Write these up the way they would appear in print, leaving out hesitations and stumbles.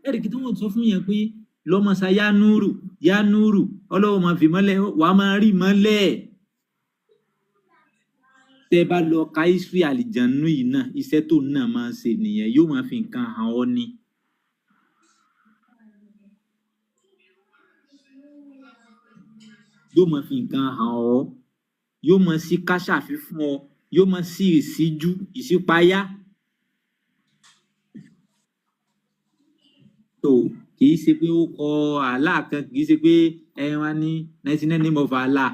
ẹ̀rí kí tí wọ́n sọ fún yẹn pé lọ́mọ sa yá núrù ọlọ́wọ́ máa fi mọ́lẹ̀ wà á máa rí mọ́lẹ̀. Tẹ́ bá lọ ka history àlìjànú yìí náà iṣẹ́ tó náà máa ń ṣe nìyẹn, yóò máa fi nǹkan hàn ọ́ ni. Yóò máa fi nǹkan hàn ọ́, yóò máa sí káṣàfi fún ọ, yóò máa sí ìṣíjú ìṣípayá. So kì í ṣe pé ó kọ Allah kan, kì í ṣe pé wá ní 99 name of Allah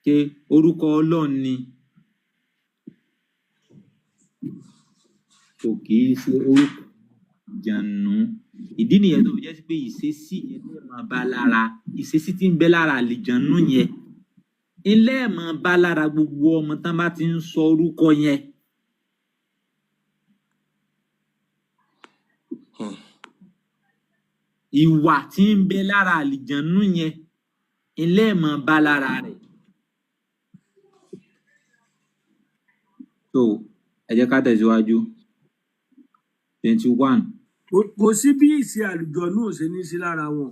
ṣe orúkọ Ọlọ́run ni. So kì í ṣe orúkọ àlìjànú. Ìdí nìyẹn tó fi jẹ́ sí pé ìṣesí yẹn lè máa bá lára, ìṣesí tí ń bẹ lára àlìjànú yẹn ilé máa bá lára gbogbo ọmọ tán bá ti ń sọ orúkọ yẹn. Ìwà tí ń bẹ lára àlìjànú yẹn ilé máa bá lára rẹ̀. So ẹ jẹ́ ká tẹ̀síwájú. 21. Kò sí bí ìṣe àlùjọ̀nú ò ṣe ní sí lára wọn.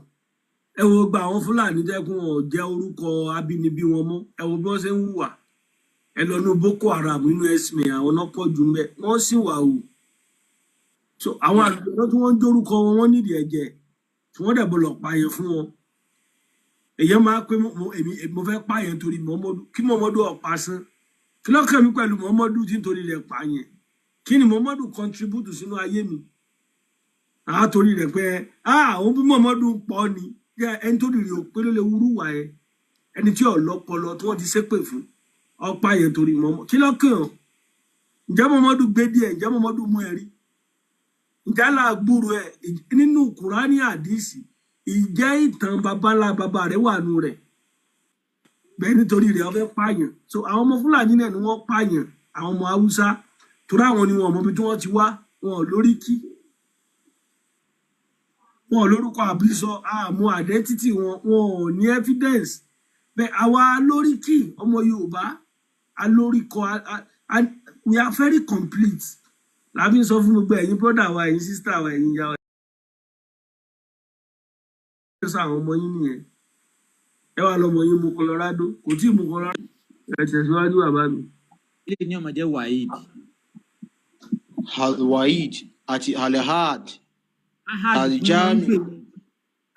Ẹ wo gba àwọn Fúlàní dẹ́kun ọ̀ jẹ́ orúkọ abínibí wọn mọ́. Ẹ wo bí wọ́n ṣe ń hùwà. Ẹ lọ ní Boko Haram nínú ẹ̀sìn àwọn náà pọ̀ jù mẹ́. Wọ́n sì wà hù. So àwọn àlùjọ̀nú tí wọ́n ń jórúkọ wọn wọ́n nídìí ẹ̀jẹ̀ tí wọ́n dẹ̀ bọ̀lọ̀ pààyàn fún wọn. Èyàn máa pé mo fẹ́ pààyàn torí Muhammadu, kí Muhammadu ọ̀pá sán. Kí lọ́kàn mi pẹ̀lú Muhammadu tí nítorí rẹ̀ pààyàn? Kí ni Muhammadu contribute sínú ayé mi? Torí rẹ̀ pé òun bí Muhammadu pọ̀ ni ẹni tó rírì òpé ló lè wúrú wà ẹ ẹni tí ọlọ́pọlọ tí wọ́n ti ṣépè fún ọ̀pá yẹn torí Muhammadu. Kí lọ́kàn? Ǹjẹ́ Muhammadu gbé díẹ̀? Ǹjẹ́ Muhammadu mú ẹ̀rí? Ǹjẹ́ aláàgbúrò ẹ̀ nínú Kùránì àdìsí? Ìjẹ́ ìtàn babalá bàbá rẹ̀ wà nù rẹ̀? Bẹ́ẹ̀ nítorí rẹ̀ wọ́n fẹ́ pààyàn. So àwọn ọmọ Fúlàní náà ni wọ́n pààyàn, àwọn ọmọ Haúsá torí àwọn ni wọn mọ ibi tí wọ́n ti wá, wọn ò lóríkì, wọn ò lórúkọ àbísọ, àmọ́ identity wọn ò ní evidence. Bẹ́ẹ̀ àwa lóríkì ọmọ Yorùbá alórúkọ we are very complete. Làbí sọ fún gbogbo ẹ̀yin brother wa, ẹ̀yin sister wa, ẹ̀yin ìyá wa. Àwọn ọmọ yín nìyẹn. Ẹ wá lọmọ yín mu Colorado, kò tí ì mu Colorado. Ẹ tẹ̀síwájú bàbá mi. Ilé ní ọmọ jẹ́ Waheed. Waheed àti Alahad. Ahad Aljami.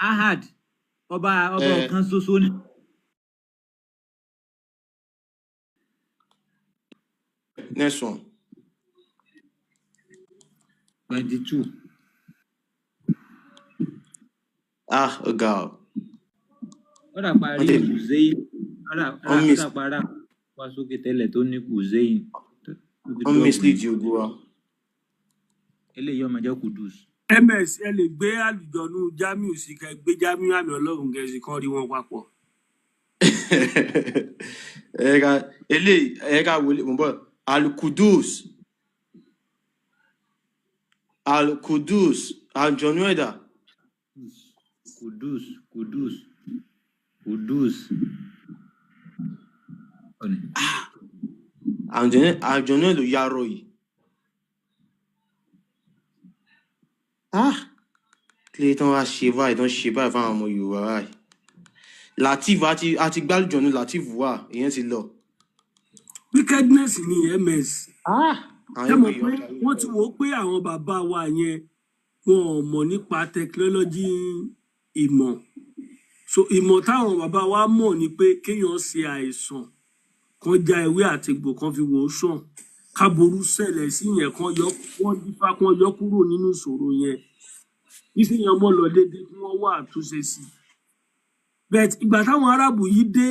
Ahad ọba ọ̀kan ṣoṣo ni. Next one. 22. Ọ̀gá. Ọ̀dà parí Kùzéyìn. Ọ̀dà para wá sókè tẹ́lẹ̀ tó ní Kùzéyìn. Wọ́n mislead Yorùbá wa. Eléyìí ọmọ jẹ́ Kudus. MS ẹ lè gbé àlùjọ̀nú Jamiu sí ká gbé Jamiu àmì Ọlọ́run gẹ̀ẹ́sì kan rí wọn papọ̀. Ẹ̀ka wọlé mo bọ̀ Al-Qudus àlùjọ̀nú ẹ̀dá. Kudus. Àlùjọ̀nú ẹ̀ ló yarọ yìí. Kí lè tán wá ṣe báyìí fáwọn ọmọ Yorùbá báyìí. Latif àti gbálùjọ̀nú Latif wà, ìyẹn ti lọ. Wickedness ni MS. Ẹ mọ̀ pé wọ́n ti wò ó pé àwọn bàbá wa yẹn wọn ò mọ̀ nípa technology ìmọ̀. So ìmọ̀ táwọn bàbá wa mọ̀ ni pé kéèyàn ṣe àìsàn kan já ewé àti egbò kan fi wò ó sàn, káború ṣẹlẹ̀ sí yẹn kan yọ kúrò nínú ìṣòro yẹn. Ìsìnyẹn ọmọ lọ déédéé kí wọ́n wá àtúnṣe sí i. But ìgbà táwọn Arábù yìí dé,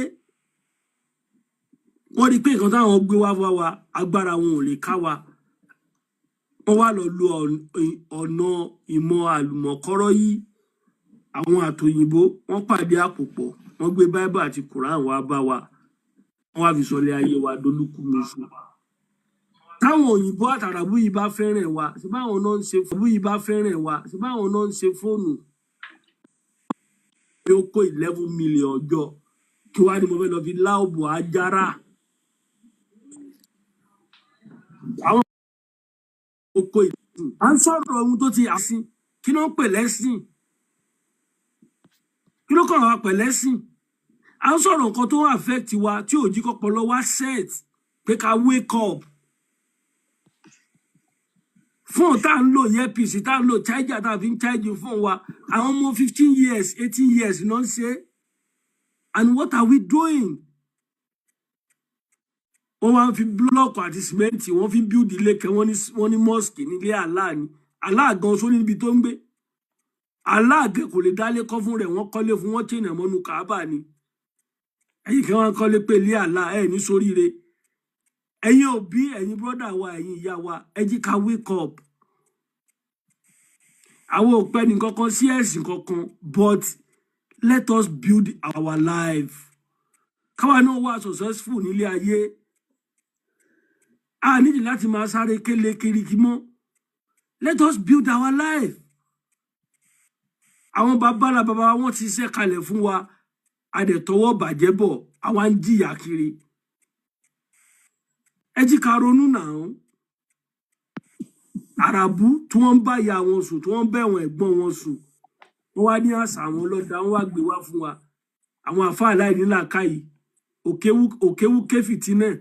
wọ́n rí pé nǹkan táwọn gbé wá fún wa agbára wọn ò lè ká wa. Wọ́n wá lọ lo ọ̀nà ìmọ̀ àlùmọ̀kọ́rọ́ yìí. Àwọn àtòyìnbó wọ́n pàdé àpòpọ̀, wọ́n gbé Bible àti Quran wá bá wa. Wọ́n wá fi sọlé ayé wa dolúkúmuṣu. Táwọn òyìnbó àtàràbù yìí bá fẹ́ràn wa, ṣé báwọn náà ń ṣe fóònù. Pé ó kó 11 million ọjọ́ kí wá ní mo fẹ́ lọ fi láòbù ajára. Àwọn oko à ń sọ̀rọ̀ ohun tó ti àsìn kí ló ń pè lẹ́sìn kí ló kàn wá pẹ̀lẹ́sìn à ń sọ̀rọ̀ nǹkan tó affect wa tí ò jí kọ́pọlọ wa set pé ká wake up fóònù tá à ń lò earpiece tá à ń lò charger tá a fi ń charge fóònù wa àwọn ọmọ 15 years 18 years ló ń ṣe and what are we doing? wọ́n wá ń fi búlọ́ọ̀kù àti sìmẹ́ǹtì wọ́n fi ń build ilé kan wọ́n ní mosque nílé Allah ni Allah gan só níbi tó ń gbé Allah kò lè dálé kọ́ fún rẹ̀ wọ́n kọ́lé fún wọn chain mọ́nú Kaaba ni ẹ̀yin kan wọ́n kọ́lé pé ilé Allah ẹ̀ ní sóríire ẹ̀yin òbí ẹ̀yin brọ́dà wa ẹ̀yin ìyá wa ẹ jí ká wake up àwọn òpẹ́ nìkan kan sí ẹ̀sìn kankan but let us build our life káwa náà wà successful nílé ayé a nídìí láti máa sáré kélé kiriki mọ́ let us build our life àwọn bàbá wọn ti ṣe kalẹ̀ fún wa a dẹ̀ tọwọ́ bàjẹ́ bọ̀ àwa ń jìyà kiri ẹ jí ká ronú náà àràbù tí wọ́n ń bá ìyá wọn sùn tí wọ́n ń bẹ̀wọ̀n ẹ̀gbọ́n wọn sùn wọ́n wá ní àṣà àwọn ọlọ́dà wọ́n wá gbé wá fún wa àwọn àfáà láìní làákàyè òkéwú kéfìtì náà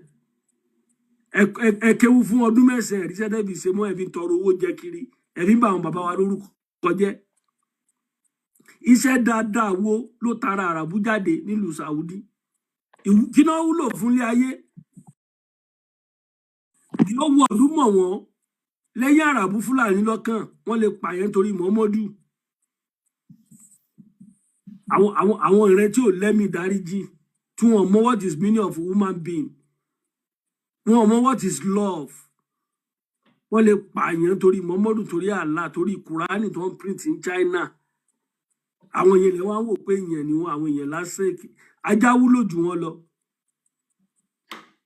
ẹkéwú fún ọdún mẹ́sàn-án ẹ̀ríṣẹ́ dẹ́bi ṣe mọ́ ẹ̀fín tọrọ owó jẹ kiri ẹ̀fín bá àwọn bàbá wa lórúkọ jẹ́ iṣẹ́ dáadáa wo ló tara àràbù jáde nílùú Saudi kí náà wúlò fúnlé ayé yóò wọ ọdún mọ̀ wọ́n lẹ́yìn àràbù Fúlàní lọ́kàn wọ́n lè pààyàn torí Muhammadu àwọn ìrẹ́ tí ò lẹ́mìí dáríjì tí wọ́n mọ̀ what is meaning of a human being wọ́n mọ̀ what is love wọ́n lè pààyàn torí Muhammadu torí Allah torí Kùránì tó ń print in China àwọn èèyàn lè wá wò pé èèyàn ni wọn àwọn èèyàn lásán ajá wúlò jù wọn lọ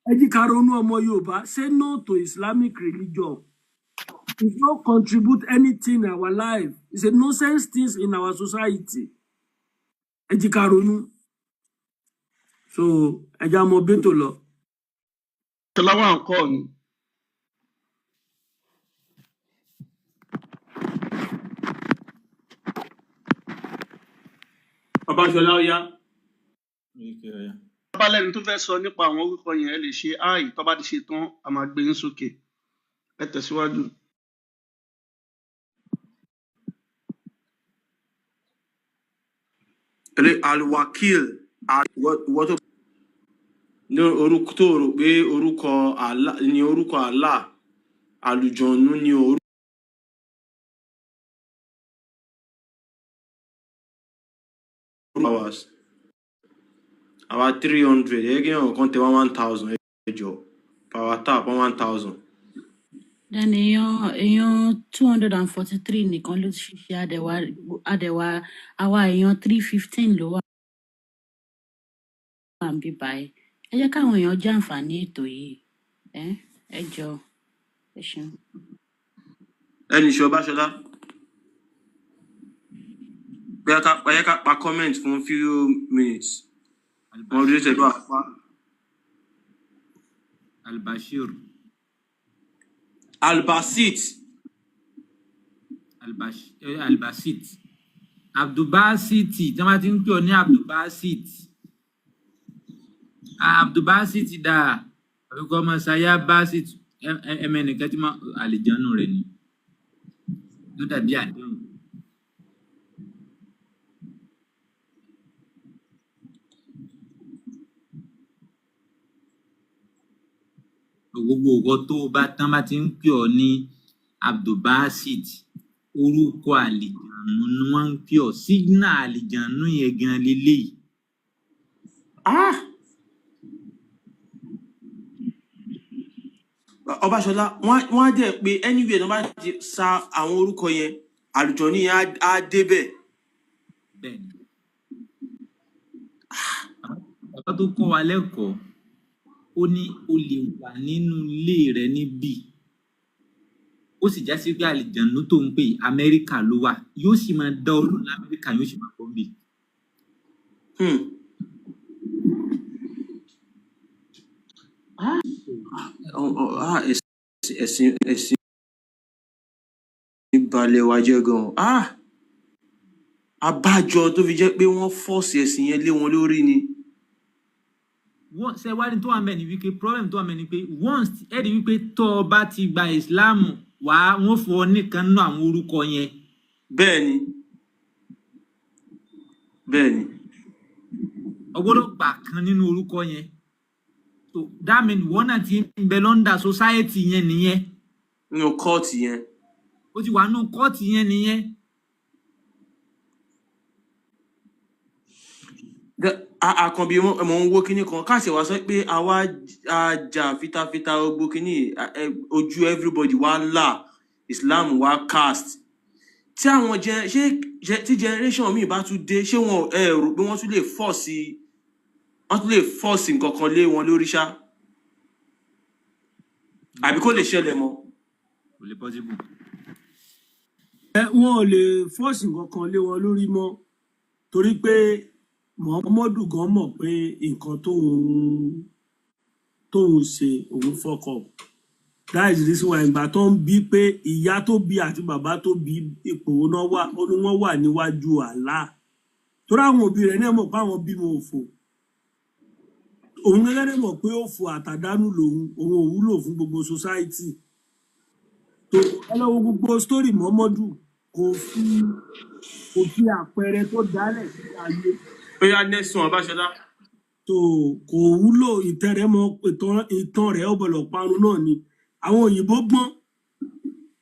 ẹ jí ká ronú ọmọ Yorùbá say no to Islamic religion it no contribute anything in our life it's a nonsense things in our society ẹ jí ká ronú so ẹ já mọ bẹ́tò lọ. Tọ́láwá ńkọ́ ni. Babáṣọlá ó yá. Abálẹ́ni tó fẹ́ sọ nípa àwọn orúkọ yẹn ẹ lè ṣe áì tó bá ti ṣe tán a máa gbé yín sókè. Ẹ tẹ̀síwájú. Al-Wakil wọ́n tó ní orúkọ tó rò pé orúkọ Allah ni orúkọ Allah àlùjọ̀nnú ni orúkọ hours àwa 300 ẹgbẹ́ ọ̀hún kan tẹ 1000 ẹjọ́ power tap 1000. Then èèyàn 243 nìkan ló ṣiṣẹ́ àdẹ̀wà àwa èèyàn 315 ló wà ń bí báyìí ẹ jẹ́ káwọn èèyàn jàǹfààní ètò yìí ẹ jọ ẹ ṣeun. ẹnì ṣọ Báṣọlá bóyá ká pa comment fún few minutes wọn rí ṣẹlú àpá. Albashir Albasit Albasit Abdulbasit tí wọ́n ti ń pè ọ́ ní Abdulbasit Abdulbasit dà àbíkọ́ ọmọ Saya Basit ẹmẹ́nìkan tí wọ́n àlìjánu rẹ̀ ni ló dàbí àdéhùn. Gbogbo nǹkan tó bá tán bá ti ń pè ọ́ ní Abdulbasit orúkọ àlìjánu ni wọ́n ń pè ọ́ sígínà àlìjánu yẹn gan leléyìí. Ọbáṣọlá wọ́n á jẹ́ pé anywhere tó bá ti sa àwọn orúkọ yẹn àlùjọ̀nnú yẹn á débẹ̀. Bẹ́ẹ̀ni bàbá tó kọ́ wa lẹ́kọ̀ọ́ ó ní o lè wà nínú ilé rẹ níbí ó sì já sí pé àlìjánu tó ń pè Amẹ́ríkà ló wà yóò sì máa dá ọ lóhùn l'Amẹ́ríkà yóò sì máa bọ́ bí. ẹ̀sìn bá balẹ̀ wa jẹ́ gan. Abájọ tó fi jẹ́ pé wọ́n fọ́ọ̀sì ẹ̀sìn yẹn lé wọn lórí ni. wọ́n ṣe wá ní tó wà mẹ́ni wípé problem tó wà mẹ́ni pé once ẹ̀rí wípé tó o bá ti gba Islam wá wọ́n fọ nìkan nínú àwọn orúkọ yẹn. Bẹ́ẹ̀ni bẹ́ẹ̀ni o gbọ́dọ̀ gbà kan nínú orúkọ yẹn. So that mean wọ́n náà ti ń bẹ lọ́ndà society yẹn nìyẹn. nínú kọ́ọ̀tì yẹn. Ó ti wà nínú kọ́ọ̀tì yẹn nìyẹn. Àkànbí mọ̀ ń wo kíní kan káàsì wá sọ pé àwa àjà fitafita gbogbo kíní ojú everybody wá là Islam wá cast tí àwọn tí generation míì bá tún dé ṣé wọn rò pé wọ́n tún lè force nǹkan kan lé wọn lórí ṣá àbí kó lè ṣẹlẹ̀ mọ́. Kò lè possible. Wọn ò lè force nǹkan kan lé wọn lórí mọ́ torí pé Muhammadu gan mọ̀ pé nǹkan tóun ṣe òun fọkọ. That is the reason why ìgbà tó ń bí pé ìyá tó bí àti bàbá tó bí ipò náà wọ́n wà níwájú Allah. Torí àwọn òbí rẹ̀ náà mọ̀ pé àwọn bímọ òfò. Òun gẹ́gẹ́ dẹ̀ mọ̀ pé òfò àtàdánù lòun òun ò wúlò fún gbogbo society. Tó ẹ lọ wo gbogbo story Muhammadu kò fi àpẹẹrẹ tó dálẹ̀ sí ayé. Ó yá Nelson Ọbáṣọlá. Tó kò wúlò ìtàn rẹ̀ ó bọ̀lọ̀ parun náà ni. Àwọn òyìnbó gbọ́n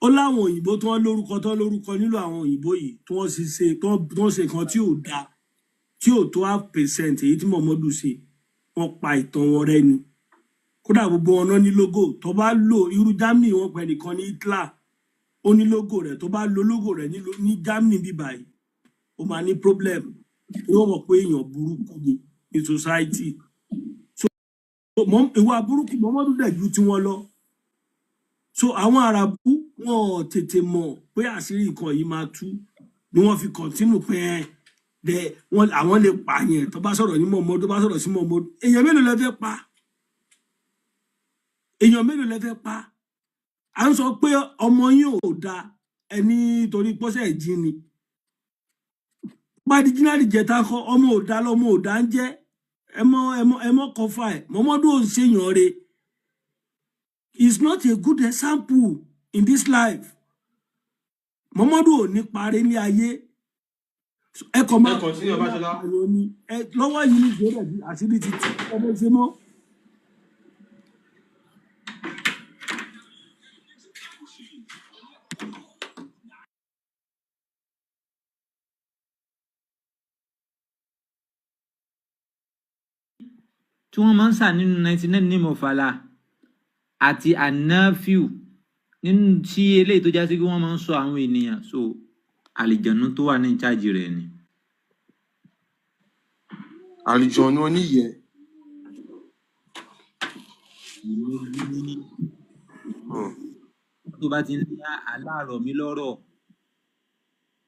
ó láwọn òyìnbó tó wọ́n lórúkọ nílò àwọn òyìnbó yìí tó wọ́n ṣe nǹkan tí ò dáa tí ò tó 1% èyí tí Muhammadu ṣe wọ́n pa ìtàn wọn rẹ́ ni. Kódà gbogbo wọn náà ní logo tó bá lò irú Germany wọn pẹ̀ nìkan ní Hitler ó ní logo rẹ̀ tó bá lo logo rẹ̀ ní Germany bíbáyìí ó máa ní problem wọ́n mọ̀ pé èèyàn burúkú ni ní society. So ìwà burúkú Muhammadu dẹ̀ ju tí wọ́n lọ. So àwọn Àràbù wọn tètè mọ̀ pé àṣírí nǹkan yìí máa tú ni wọ́n fi continue pé àwọn lè pààyàn tó bá sọ̀rọ̀ ní Muhammadu tó bá sọ̀rọ̀ sí Muhammadu. Èèyàn mélòó lẹ fẹ́ pa? À ń sọ pé ọmọ yín ò da ẹni torí pọ́sẹ̀ jí ni. Bá di jìnnà jẹta kọ ọmọ ò da lọmọ ò da ń jẹ́ ẹmọ kọfà ẹ̀ Muhammadu ò ń ṣèyàn re. Is not a good example in this life. Muhammadu ò ní parí ní ayé. Ẹ kọ̀ máa continue Ọbáṣọlá. Lọ́wọ́ yìí ní ìgbéró àṣírí ti tí ọmọ ṣe mọ́. Tí wọ́n máa ń sà nínú 99 name of Allah àti anafiu nínú tí eléyìí tó já sí pé wọ́n máa ń sọ àwọn ènìyàn so àlìjànú tó wà ní ìcháàjì rẹ̀ ni. Àlùjọ̀nnú oníyẹ. Tó bá ti ní aláàrọ̀ mi lọ́rọ̀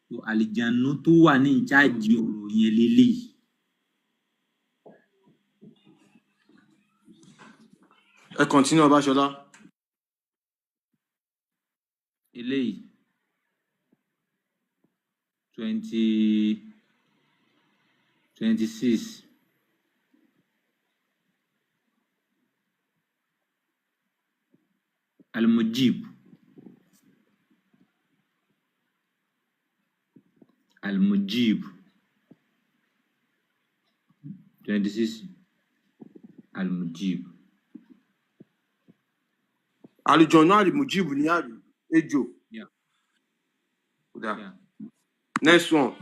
so àlìjànú tó wà ní ìcháàjì ọ̀rọ̀ yẹn lélẹ́yìí. Ẹ continue Ọbáṣọlá. Eléyìí 2026 Al-Mujib 26 Al-Mujib. Àlùjọ̀nnú Al-Mujib ní àrí ejò. Yeah. Yeah. Next one.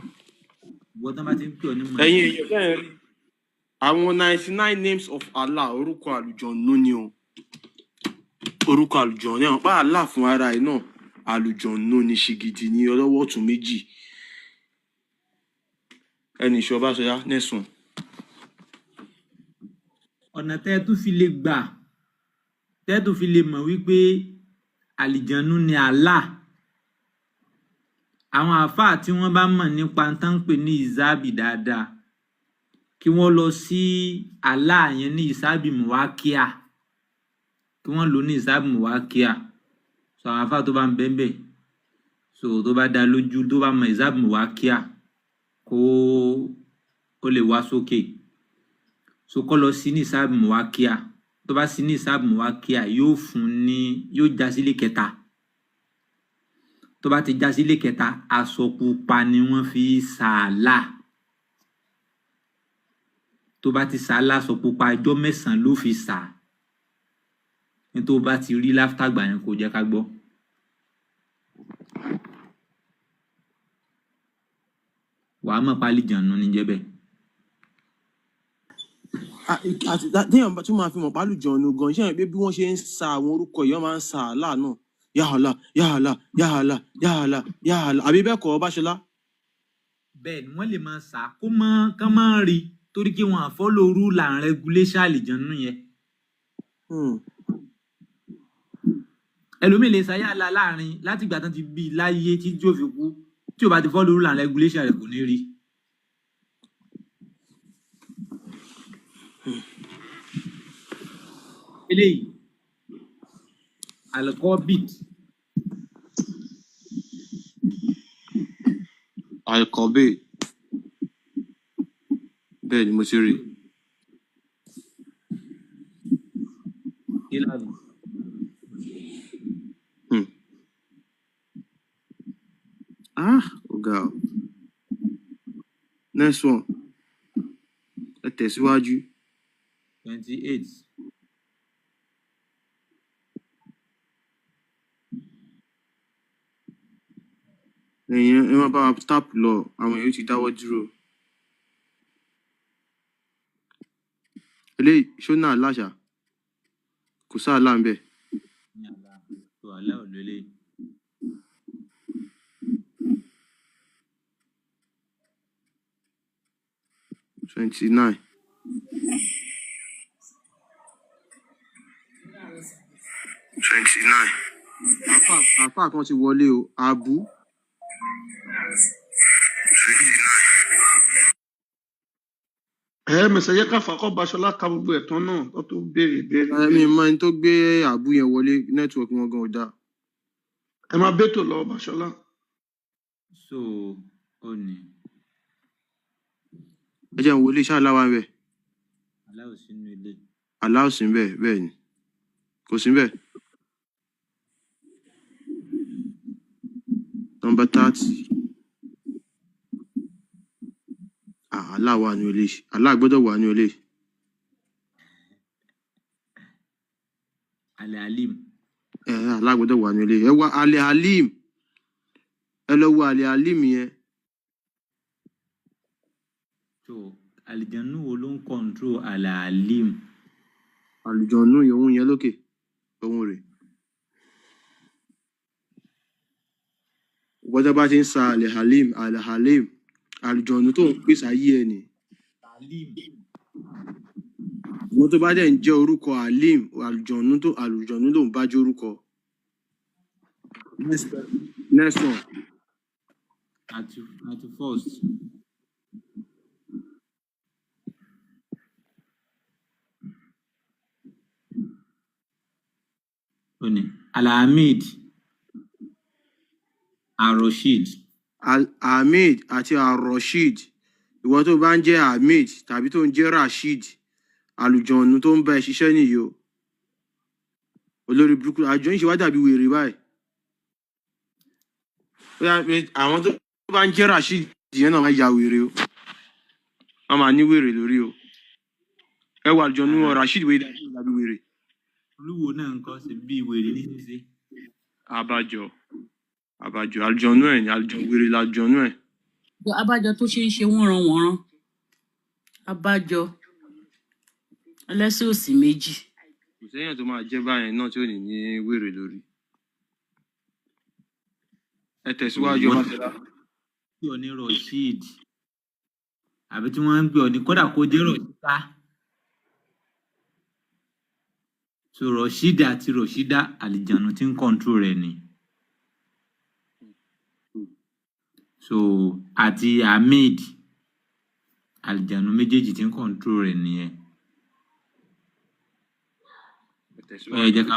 Wọ́n tán bá ti ń pè ọ́ ní mọ̀. Ẹ̀yin èèyàn bẹ́ẹ̀ rí. Àwọn 99 names of Allah orúkọ àlùjọ̀nnú ni o. Orúkọ àlùjọ̀nnú ni pa Allah fún ara ẹ̀ náà. Àlùjọ̀nnú ni ṣìgìdì ní ọlọ́wọ́ ọ̀tún méjì. Ẹni ìṣọ́ Ọbáṣọlá next one. Ọ̀nà tẹ́ tún fi lè gbà tẹ́ tún fi lè mọ̀ wípé àlìjànú ni Allah. Àwọn àfáà tí wọ́n bá mọ̀ nípa tán pè ní ìzábì dáadáa kí wọ́n lọ sí Allah yẹn ní ìsábì mùwákíà kí wọ́n lò ní ìsábì mùwákíà so àwọn àfáà tó bá ń bẹ́ẹ̀ so tó bá dá lójú tó bá mọ ìsáàbù wá kíá kó ó lè wá sókè so kọ́ lọ sí ní ìsáàbù wá kíá tó bá sí ní ìsáàbù wá kíá yóò já sílé kẹta tó bá ti já sílé kẹta aṣọ pupa ni wọ́n fi sàálà tó bá ti sàálà aṣọ pupa ọjọ́ 9 ló fi sà ní tó bá ti rí láftàgbà yẹn kò jẹ́ ká gbọ́. wàá mọ̀ pálí jànú ní jẹ́ bẹ́ẹ̀. téèyàn tún máa fi mọ̀ pálùjọ̀nù gan iṣẹ́ pé bí wọ́n ṣe ń sa àwọn orúkọ yìí wọ́n máa ń sa àlá náà yàhálà yàhálà yàhálà yàhálà yàhálà àbí bẹ́ẹ̀ kọ́ Báṣọlá. bẹ́ẹ̀ ni wọ́n lè máa sà kó mọ́ kán máa rí torí kí wọ́n àfọ́lò rule and regulation àlìjànú yẹn. ẹlòmíì lè sáyà la láàrin láti ìgbà tán ti bí i láyé tí ó fi kú tí ò bá ti follow rule and regulation rẹ̀ kò ní rí. eléyìí alkobit bẹ́ẹ̀ ni mo ti rí ìlànà ọ̀gá next one ẹ tẹ̀síwájú. 28. ẹ̀yin ẹ máa bá wa tap lọ àwọn èèyàn ti dáwọ́ dúró. eléyìí ṣóná aláṣà kò sáà là ń bẹ̀. ní àlá tó àlá ò lélẹ̀. $29. àfáà kan ti wọlé o abu. mẹsàyẹ káfà kọ Báṣọlá ka gbogbo ẹ̀tàn náà tó tó béèrè. mi mọ ẹni tó gbé àbú yẹn wọlé nẹ́tíwọ̀kì wọn gan ò dáa. ẹ máa bẹ́tò lọ Báṣọlá. so ó ní. ẹ jẹ́ n wọlé iṣẹ́ aláwa ń bẹ̀. aláwọ̀ sínú ilé. aláwọ̀ sí ń bẹ̀ bẹ́ẹ̀ ni kò sí ń bẹ̀. Number 30. Allah wà ní olè. Allah gbọ́dọ̀ wà ní olè. Al-Alim. Allah gbọ́dọ̀ wà ní olè. Ẹ wá Al-Alim. Ẹ lọ wo Al-Alim yẹn. So àlìjànnú wo ló ń control Al-Alim? Àlìjànnú òun yẹn lókè. Òun rè. Bọ́dọ̀ bá ti ń sa Al-Alim, Al-Alim. Àlùjọ̀nù tó ń pèsè ayé ẹ ni. Wọ́n tó bá dẹ̀ ń jẹ́ orúkọ Alim, àlùjọ̀nù ló ń bá jẹ́ orúkọ. Next one. 31st. Al-Hamid Al-Rashid. Ahmed àti Al-Rashid. Ìwọ tó bá ń jẹ́ Ahmed tàbí tó ń jẹ́ Rashid, àlùjọ̀nù tó ń bá ẹ ṣiṣẹ́ nìyí o. Olórí burúkú àjọ yìí ṣe wá dàbí wèrè báyìí. Àwọn tó bá ń jẹ́ Rashid yẹn náà máa ya wèrè o. Wọ́n máa ní wèrè lórí o. Ẹ wà àlùjọ̀nù Rashid wèé dàbí wèrè. Olúwo náà ń kọ́ sí bí wèrè ní ṣíṣe. Abájọ àlùjọ̀nù ẹ̀ ni wèrè làlùjọ̀nù ẹ̀. Abájọ tó ṣe ń ṣe wọ́nranwọ̀nran. Abájọ ẹlẹ́sẹ̀ òsì méjì. Kò sẹ́yìn tó máa jẹ́ báyẹn náà tí ò ní ní wèrè lórí. Ẹ tẹ̀síwájú ọmọ tẹ́lá. Bí ọ ní Rashid àbí tí wọ́n ń gbé ọ ní kódà kó jẹ́ Rashida. So Rashid àti Rashida àlìjànnú tí ń control rẹ̀ ni. So àti Ahmed àlìjànnú méjèèjì tí ń control rẹ̀ nìyẹn. Ẹ jẹ́ ká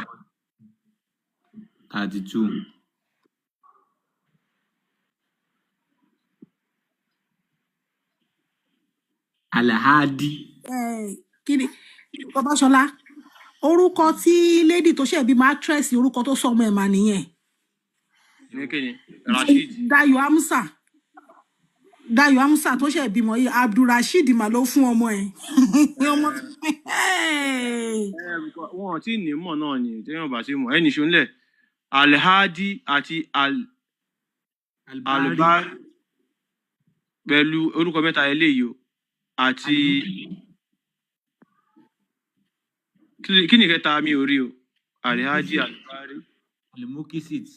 32. alahadi kí ni Babaṣọlá orúkọ tí lady tó ṣe bímọ actress orúkọ tó sọmọ ẹ̀ mà nìyẹn ní kíni Rashid Dayo Amusa tó ṣe bímọ yìí Abdulrasheed mà ló fún ọmọ ẹ̀ ọmọ wọn ò tí ì ní mọ̀ náà ni téèyàn bá ti mọ̀ ẹnì ṣónlẹ̀ Alhadi àti albari Albar pẹ̀lú orúkọ mẹ́ta eléyìí o àti kí ni kẹta mi ò rí o Alhadi Albari alimokisit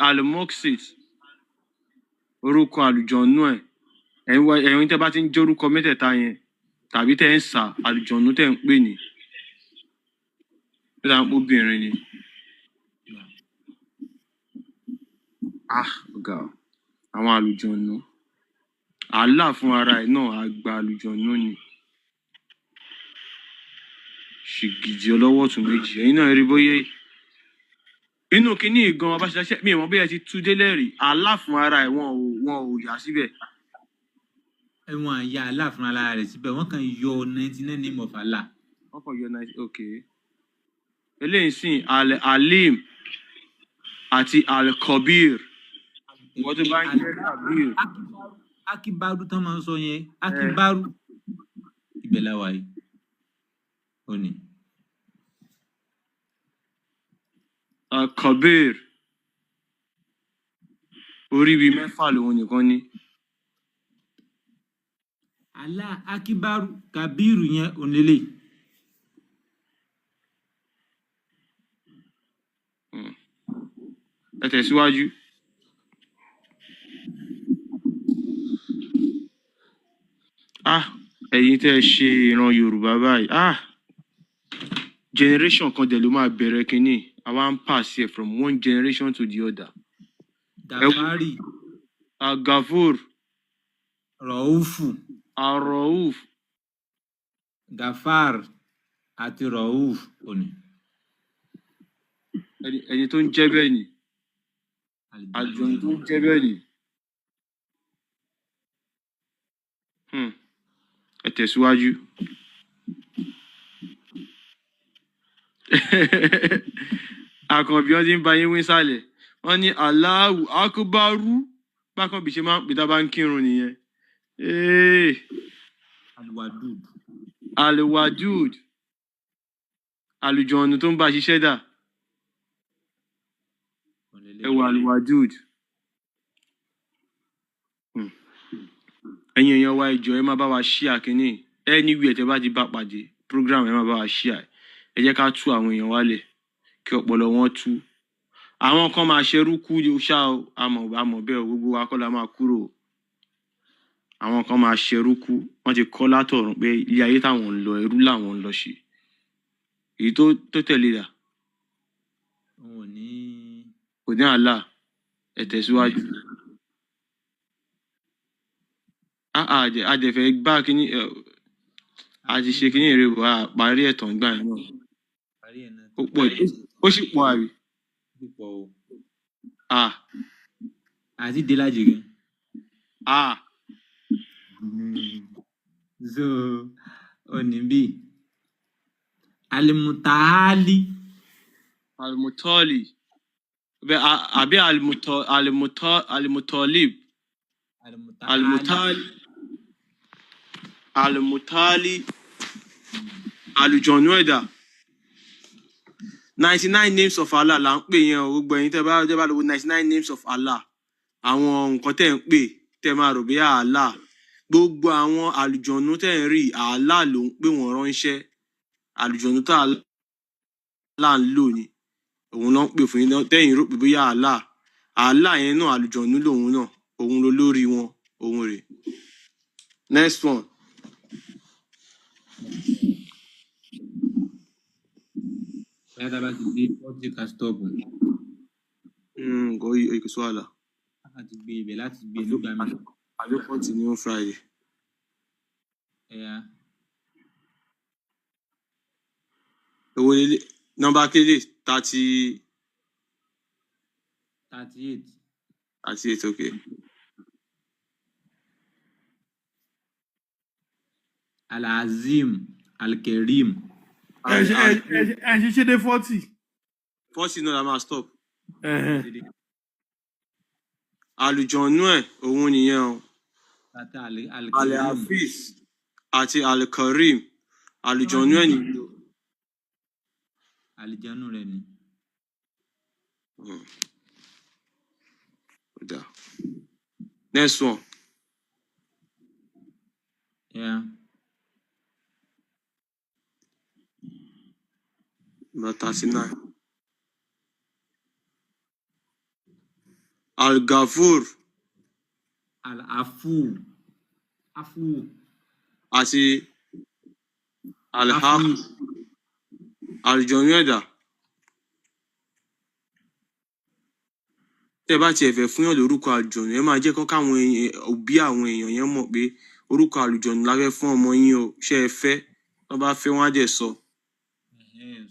Almoxit orúkọ àlùjọ̀nnú ẹ̀ ẹ̀yin tẹ́ bá ti ń jẹ́ orúkọ mẹ́tẹ̀ẹ̀ta yẹn tàbí tẹ́ ń sà àlùjọ̀nnú tẹ́ ń pè ní tẹ́ ń obìnrin ni. Ọ̀gá àwọn àlùjọ̀nnú Allah fún ara ẹ̀ náà àgbà àlùjọ̀nnú ni ṣìgìdì ọlọ́wọ́ tún méjì ẹ̀yin náà rí bóyá inú kínní gan ọba ṣiṣẹ́ mi ìmọ̀ bóyá ti tú délẹ̀ rí Allah fún ara ẹ̀ wọn ò yà síbẹ̀. ẹ̀wọ̀n àyà Allah fún ara rẹ̀ síbẹ̀ wọ́n kàn yọ 99 name of Allah. wọ́n kàn yọ 90 ok eléyìí sìn Al-Alim àti Al-Kabir wọ́n tó bá ń jẹ́ Kabir. Akibaru tán máa ń sọ yẹn Akibaru ibẹ̀ láwa yìí ó ní. Kabir orí bíi mẹ́fà lòun nìkan ní. Allah Akibaru Kabiru yẹn onílé. ẹ tẹ̀síwájú. ẹ̀yin tẹ́ ẹ ṣe ìran Yorùbá báyìí generation kan dẹ̀ ló máa bẹ̀rẹ̀ kínní àwa ń pass here from one generation to the other. Gafari Gafur Raufu Arauf Gafar àti Rauf òní. ẹni tó ń jẹ́ bẹ́ẹ̀ ni àjọyìn tó ń jẹ́ bẹ́ẹ̀ ni. ẹ tẹ̀síwájú. Àkànbí wọn ti ń ba yín wí sálẹ̀ wọ́n ní Allahu Akbaru bákan bí ṣe máa ń pè tá a bá ń kírun nìyẹn. Alwadud Alwadud àlùjọ̀nnú tó ń bá ṣiṣẹ́ dà ẹ wọ Alwadud. ẹ̀yin èèyàn wa ìjọ ẹ máa bá wa share kínní anywhere tẹ́ bá ti bá pàdé program ẹ máa bá wa share ẹ jẹ́ ká tú àwọn èèyàn wálẹ̀ kí ọpọlọ wọn tú. àwọn kan máa ṣerú kú ṣá àmọ́ bẹ́ẹ̀ gbogbo wa kọ́ la máa kúrò. àwọn kan máa ṣerú kú wọ́n ti kọ́ látọ̀run pé ilé ayé táwọn ń lọ ẹrú làwọn ń lọ ṣe. èyí tó tẹ̀lé dà kò ní Allah ẹ tẹ̀síwájú. àjẹfẹ́ gbá kínní àti ṣe kínní rẹ̀ wá parí ẹ̀tàn gbà yẹn náà ó pọ̀ ó sì pọ̀ àrí. àti délàjì gan. so òní bí alimutahali àbí alimutalib alimutali àlùjọ̀nnú ẹ̀dá 99 names of Allah là ń pè yẹn o gbogbo ẹ̀yin tẹ́ bá lọ wo 99 names of Allah àwọn nǹkan tẹ́ ń pè tẹ́ máa rò bí Allah gbogbo àwọn àlùjọ̀nnú tẹ́ ń rí Allah ló ń pè wọ́n ránṣẹ́ àlùjọ̀nnú tá Allah ń lò ní òun ló ń pè fún yín tẹ́yìn rò pé bóyá Allah yẹn náà àlùjọ̀nnú lòun náà òun ló lórí wọn òun rè. Next one. Bẹ́ẹ̀ bá ti gbé pọ́ọ̀tì kásítọ́ọ̀bù. Kò sọ àlà. Láti gbé ibẹ̀ láti gbé nígbà mi. Àbí pọ́ọ̀tì ní on Friday. Owó lélẹ̀ nọ́mbà kéde 38 okay. Al-Azim, Al-Karim. ẹ ṣe dé 40. 40 náà la máa stop. Ẹ̀hẹ̀n. Àlùjọ̀nú ẹ̀ òun nìyẹn o. Tata Al-Karim. Al-Hafiz àti Al-Karim. Àlùjọ̀nú ẹ̀ nìyẹn o. Àlìjànnú rẹ̀ ni. Ọ̀dà. Next one. Yeah. Number 39. Al-Ghafur Al-Afu. Afu. àti Al-Haq. Àlùjọ̀nú ẹ̀dá. Tẹ́ bá tiẹ̀ fẹ́ fún yàn lórúkọ àlùjọ̀nú, ẹ máa jẹ́ kọ́ káwọn òbí àwọn èèyàn yẹn mọ̀ pé orúkọ àlùjọ̀nú la fẹ́ fún ọmọ yín o. Ṣé ẹ fẹ́? Wọ́n bá fẹ́ wọ́n á dẹ̀ sọ.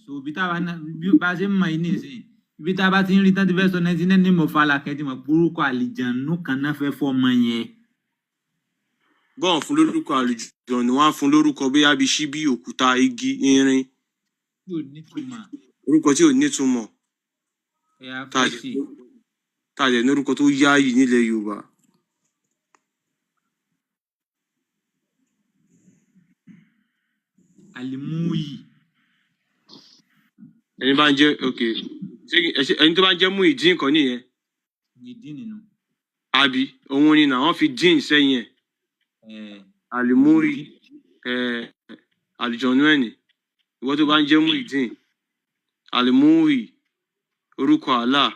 So bí táwa náà bí bá ṣe ń mọ yìí nìsín ibi tá a bá ti ń rí tán ti fẹ́ sọ 99 ní mo fa làkẹ́ tí mo porúkọ àlìjànnú kan náà fẹ́ fọmọ yẹn. Bọ́ọ̀ fún lórúkọ àlùjọ̀nú, wọ́n á fún lórúkọ bóyá bíi ṣíbí, òkúta, igi, irin. Yóò nítumọ̀. Orúkọ tí ò nítumọ̀. Ẹ̀yà Tá a fẹ́sì. dẹ̀ ní orúkọ tó yááyì nílẹ̀ Yorùbá. Alimuyi. Ẹni bá ń jẹ́ okay. Ẹni tó bá ń jẹ́ Muyideen kan nìyẹn. Ìdí nínú. Àbí òun ni nà wọ́n fi dín sẹ́yìn ẹ̀. Àlìmúrì àlùjọ̀nú ẹ̀ ni. Ìwọ tó bá ń jẹ́ Muyideen. Àlìmúrì orúkọ Allah,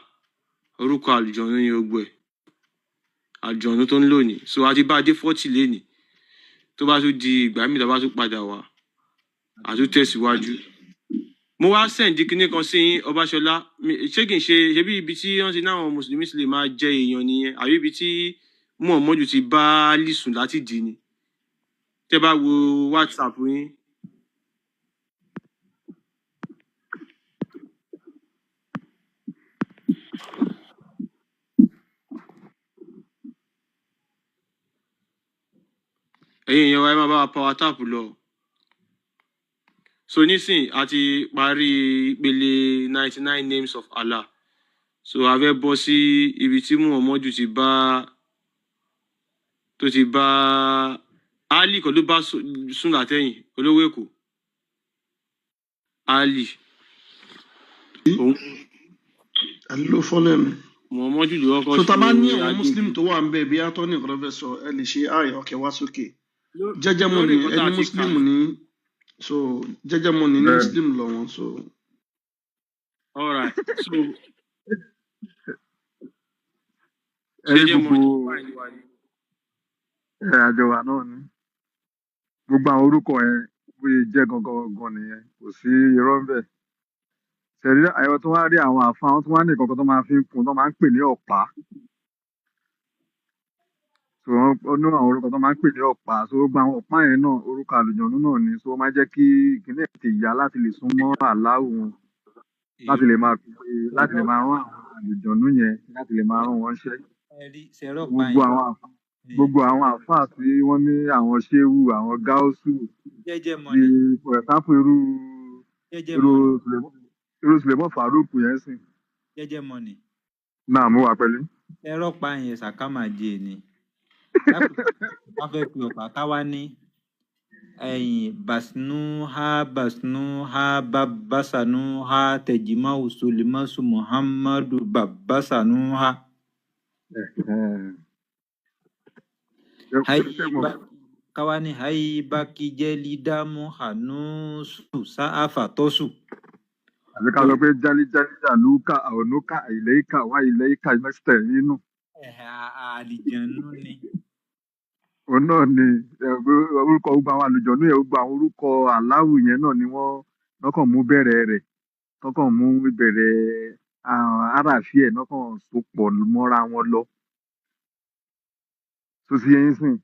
orúkọ àlùjọ̀nú ni gbogbo ẹ̀. Àlùjọ̀nú tó ń lò ní. So a ti bá dé 40 lénìí. Tó bá tún di ìgbà míì tá bá tún padà wá, a tún tẹ̀síwájú. Mo wá sẹ́ǹdì kinní kan sí yín Ọbáṣọlá. Ṣé kìí ṣe bí ibi tí wọ́n ti ní àwọn mùsùlùmí sì lè máa jẹ èèyàn nìyẹn, àbí ibi tí Muhammadu ti bá Álì sùn láti dì ní. Tẹ́ bá wo WhatsApp yín. Ẹ̀yin èèyàn wa ẹ máa bá wa power tap lọ. So nísìn a ti parí ìpele 99 names of Allah. So a fẹ́ bọ́ sí ibi tí Muhammadu ti bá Ali kan ló bá sùn látẹ̀yìn olówó Èkó. Ali. Òun àlọ́ fọ́lẹ́ mi. Muhammadu ló kọ́kọ́ So tá a bá ní àwọn agbègbè. muslim tó wà ń bẹ̀ bí atọ́ ní nǹkan fẹ́ sọ ẹ lè ṣe àyè ọkẹ́ wá sókè. Jẹ́jẹ́ mọ́ Lórí ni nǹkan tá ẹni a ti muslim kà. ní so jẹ́jẹ́ mọ́ ni ní Bẹ́ẹ̀ni. muslim lọ wọn so. All right. So Ẹ rí jẹ́jẹ́ mọ́ ní gbogbo fáìlì wa ni. àjọ wa náà ni. Gbogbo àwọn orúkọ yẹn bóyá jẹ́ gangan nìyẹn. Kò sí irọ́ ń bẹ̀. Ṣẹ̀rí àyẹ̀wò tó wá rí àwọn àfa wọn tó wá ní nǹkan kan tó máa fi ń kun tó máa ń pè ní ọ̀pá. So ó ní àwọn orúkọ tó máa ń pè ní ọ̀pá. So gbogbo àwọn ọ̀pá yẹn náà orúkọ àlùjọ̀nnú náà ni. So ó máa jẹ́ kí ìkíní ètè ìyá láti lè sún mọ́ àláwù wọn láti lè máa rán àwọn àlùjọ̀nnú yẹn láti lè máa rán wọn ṣẹ́. Ẹ̀rí ṣẹ̀rọ̀ pa Gbogbo yẹn. àwọn àfa gbogbo àwọn àáfàá tí wọ́n ní àwọn ṣéwù àwọn gáúsù Jẹ́jẹ́ mọ́ bí ni. for example Jẹ́jẹ́ irú mọ́ ni. Suleiman Farouk yẹn sìn Jẹ́jẹ́ mọ́ ni. náà mo wà pẹ̀lú. Ṣẹ̀rọ̀ pa yẹn sàkámàjẹ ni. Wọ́n fẹ́ pe ọ̀pá káwá ní basnuha babasanuha tẹ̀jìmáwò Suleimasu Muhammadu babasanuha. Káwá ní haibakijelidamu hanusu sa'afatosu. Àbí ká sọ pé jálíjálíjà lúkà àwọnúkà àìlẹ́yìká wá ìlẹ́yìká mẹ́sítẹ̀ nínú. Àlìjànnú ni. Òun náà ni orúkọ gbogbo àwọn àlùjọ̀nnú yẹn gbogbo àwọn orúkọ aláwù yẹn náà ni wọ́n kàn mú bẹ̀rẹ̀ rẹ̀ wọ́n kàn mú ìbẹ̀rẹ̀ àràfí ẹ̀ wọ́n kàn so pọ̀ mọ́ra wọn lọ. Tó ti yẹn sìn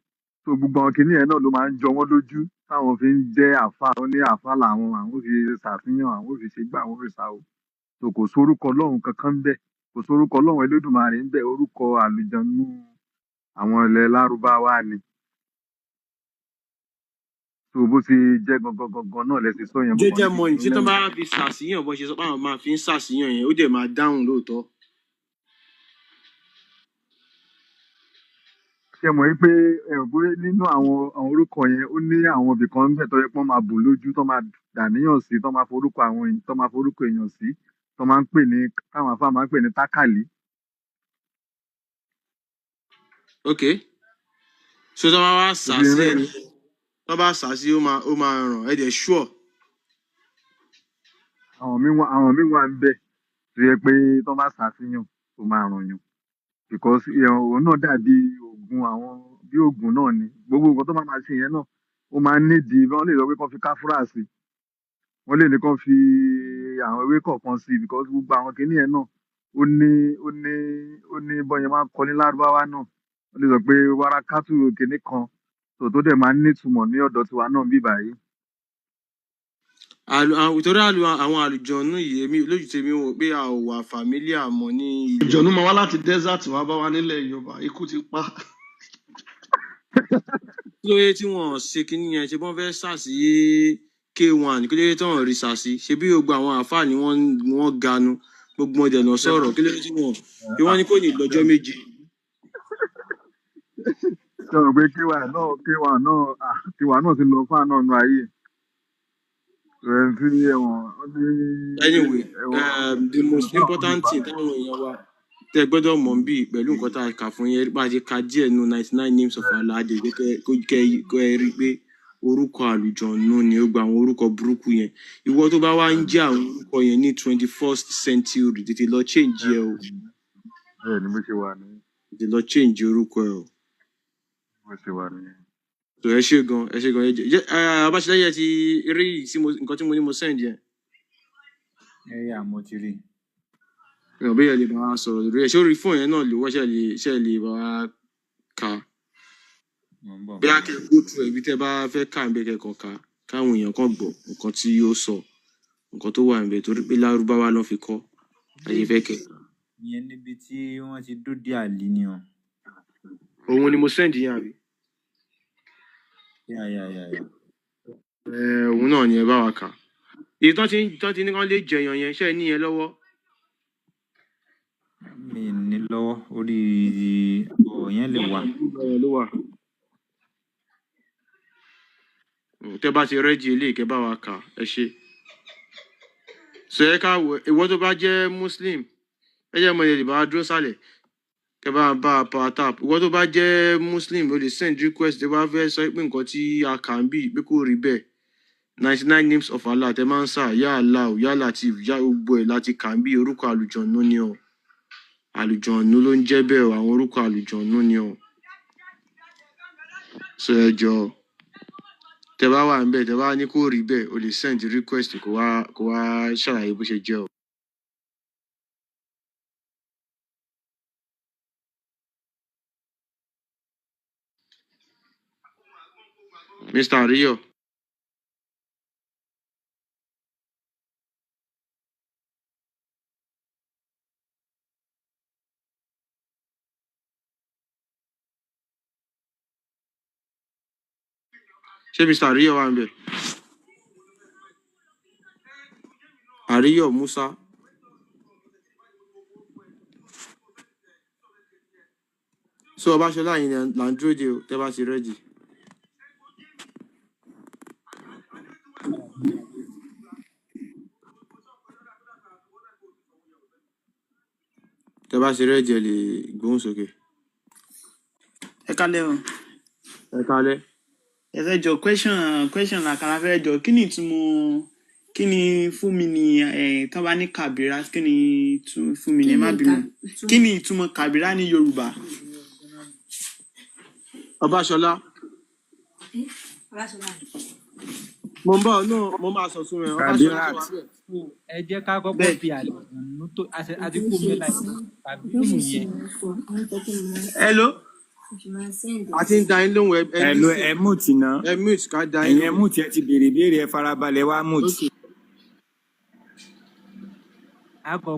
so gbogbo àwọn kìnìún yẹn náà ló máa ń jọ wọ́n lójú táwọn fi ń jẹ́ àfa wọn ní àfa làwọn àwọn fi ṣàfihàn àwọn fi ṣe gbà àwọn fi ṣàwò. So kò sórúkọ Ọlọ́run kankan ń bẹ̀ kò sórúkọ Ọlọ́run Elédùmarè ń bẹ̀ orúkọ àlùjọ̀nnú àwọn ilẹ̀ Lárúbáwá ni. so bó ti jẹ́ gangan náà lẹ́sìn sọ yẹn mo kàn jẹ́jẹ́ ní mọ kí ní n tí tó mú bá fi ṣàṣìyàn bó ṣe sọ pé àwọn máa fi ń ṣàṣìyàn yẹn ó dẹ̀ máa dáhùn lóòótọ́. ṣe mọ̀ wípé pé nínú àwọn orúkọ yẹn ó ní àwọn ibì kan níbẹ̀ tó yẹ pé wọ́n máa bò lójú tó máa dàníyàn sí tó máa forúkọ èèyàn sí tó máa ń pè ní táwọn afá máa ń pè ní tákàlí. ok so tó bá wá kò sí ṣàṣì bẹ́ẹ̀ ẹni tó bá ṣàṣì ó máa ràn ẹ̀ dẹ̀ ṣúọ̀. àwọn míì wà ń bẹ̀ tó yẹ pé tó bá ṣàfihàn tó máa ràn yàn because òun náà dàbí oògùn náà ni gbogbo nǹkan tó máa ṣe yẹn náà ó máa ń nídìí wọ́n lè sọ pé kán fi káfúrà sí wọ́n lè ní kán fi àwọn ewé kọ̀ọ̀kan sí because gbogbo àwọn kinní yẹn náà ó ní bọ́yẹn máa ń kọ ní lárúbáwá náà wọ́n lè sọ pé wárákátù kinní kan tó dẹ̀ máa ń nítumọ̀ ní ọ̀dọ̀ tiwa náà bí báyìí. ìtorí àwọn àlùjọ̀nnú yìí èmi lójú tèmi wò pé a ò wà familiar mọ́ ní ilẹ̀. ìjọ̀nú máa wá láti desert wá bá wa nílẹ̀ Yorùbá ikú ti pa. kí ló yẹ tí wọn ṣe kinní yẹn ṣe bọ́n fẹ́ ṣàṣì K1 kí ló yẹ tí wọn rí ṣàṣì ṣe bí gbogbo àwọn àáfàá ni wọ́n ganu gbogbo ọdẹ náà sọ̀rọ̀ kí ló yẹ tí wọ́n ní kò ní lọ́jọ́ méje. sọ̀rọ̀ pé K1 náà ti lọ fún àná ọ̀nà ayé. Anyway, the most important thing táwọn èèyàn wa tẹ gbọ́dọ̀ mọ̀ bí pẹ̀lú nǹkan tá a kà fún yẹn bá a ṣe ka díẹ̀ nínú 99 names of Allah àdè kẹ́ ẹ rí i pé orúkọ àlùjọ̀nnú ni ó gba àwọn orúkọ burúkú yẹn ìwọ tó bá wá ń jẹ́ àwọn orúkọ yẹn ní 21st century tètè lọ change ẹ o. bẹ́ẹ̀ ni bó ṣe wà ní. tètè lọ change orúkọ ẹ o. bó ṣe wà ní. so ẹ ṣe gan Abáṣẹlẹ́yẹ ti rí nǹkan tí mo ní mo send yẹn. ẹ yà mo ti rí. bí ẹ lè bá wa sọ̀rọ̀ lórí ẹ̀ ṣé orí fóònù yẹn náà lè wọ́ ṣe lè bá wa kà á. bí a kẹ́ go through ibi tẹ́ bá fẹ́ kà ń bẹ́ kẹ́kọ̀ọ́ kà káwọn èèyàn kan gbọ́ nǹkan tí yóò sọ nǹkan tó wà níbẹ̀ torí pé lárúbáwá ló fi kọ́ ayé fẹ́ kẹ́. ìyẹn níbi tí wọ́n ti dóde àlè ni o. òun ni mo send yẹn àbí. yà. òun náà ni ẹ bá wa kà. èyí tán ti ní kán lè jẹyàn yẹn ṣe ní yẹn lọ́wọ́. mi ní lọ́wọ́ orí ọ̀rọ̀ yẹn lè wà. ló wà. tẹ́ bá ti rẹ́jì eléyìí kẹ́ bá wa kà ẹ ṣe. sọ ẹ ká ìwọ tó bá jẹ́ muslim ẹ jẹ́ mọ̀ ẹ lè bá wa dúró sálẹ̀ kẹ́ bá a power tap ìwọ tó bá jẹ́ muslim o lè send request tẹ́ bá fẹ́ sọ pé nǹkan tí a kà ń bì pé kò rí bẹ́ẹ̀ 99 names of Allah tẹ́ máa ń sà yá Allah yá Latif yá gbogbo ẹ̀ láti kà ń bì orúkọ àlùjọ̀nnú ni o àlùjọ̀nnú ló ń jẹ́ bẹ́ẹ̀ o àwọn orúkọ àlùjọ̀nnú ni o sọ ẹ jọ tẹ́ bá wà ń bẹ̀ tẹ́ bá ní kò rí bẹ́ẹ̀ o lè send request kó wá ṣàlàyé bó ṣe jẹ́ o. Mr. Ariyo. ṣé Mr. Ariyo wà ń bẹ̀? Ariyo Musa. so Ọbaṣọlá yìí là ń dúró de o tẹ́ bá ti rẹ́dì. tẹ́ bá ti rẹ́dì ẹ lè gbóhùn sókè. ẹ kálẹ́ o. ẹ kálẹ́. ẹ fẹ́ jọ question làkàrà fẹ́ jọ kí ni ìtumọ̀ kí ni fún mi ní tó bá ní kàbírà kí ni fún mi ní má bínú kí ni ìtumọ̀ kàbírà ní Yorùbá. Ọbaṣọlá. mo ń bọ̀ náà mo máa sọ fún ẹ. kàbírà ẹ jẹ́ ká kọ́kọ́ fi àlùjọ̀nnú tó àti kó mẹ́ta kàbírù yẹn. hello. àti ń da yín lóhùn ẹ mute ná ẹ mute ká da yín. ẹ̀yin mute ẹ ti béèrè ẹ farabalẹ̀ wá mute.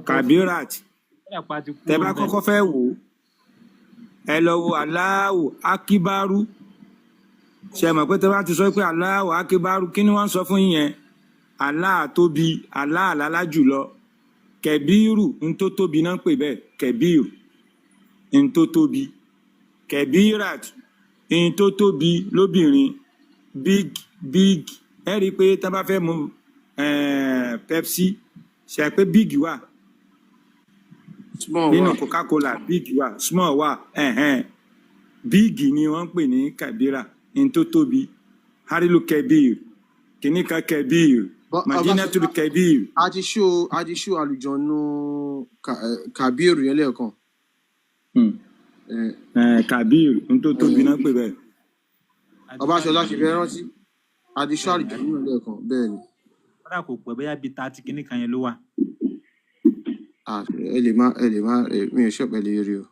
Kabirat tẹ́ bá kọ́kọ́ fẹ́ wò ẹ lọ wo Allahu Akibaru ṣe mọ̀ pé tẹ́ bá ti sọ pé Allahu Akbar kí ni wọ́n sọ fún yín yẹn Allah tóbi Allah àlálá jùlọ kẹbíìrù ń tó tóbi náà ń pè bẹ́ẹ̀ kẹbíìrù ń tó tóbi kẹbíìràt ń tó tóbi lóbìnrin big ẹ rí i pé tá bá fẹ́ mu Pepsi ṣe pé big wà nínú Coca-Cola big wà small wà big ni wọ́n ń pè ní kẹbíìrà ń tó tóbi harilu kẹbíìrù kìnnìkan kẹbíìrù Madinatul Kabir. a ti ṣó àlùjọ̀nnú Kabir yẹn lẹ́ẹ̀kan. Kabir n tó tóbi náà pè bẹ́ẹ̀. Ọbaṣọlá ṣe fẹ́ rántí a ti ṣó àlùjọ̀nnú yẹn lẹ́ẹ̀kan bẹ́ẹ̀ ni. kódà kò pẹ́ bóyá bíi 30 kìíní kan yẹn ló wà. ẹ lè má mi ò ṣọ̀pẹ̀ lè rí o.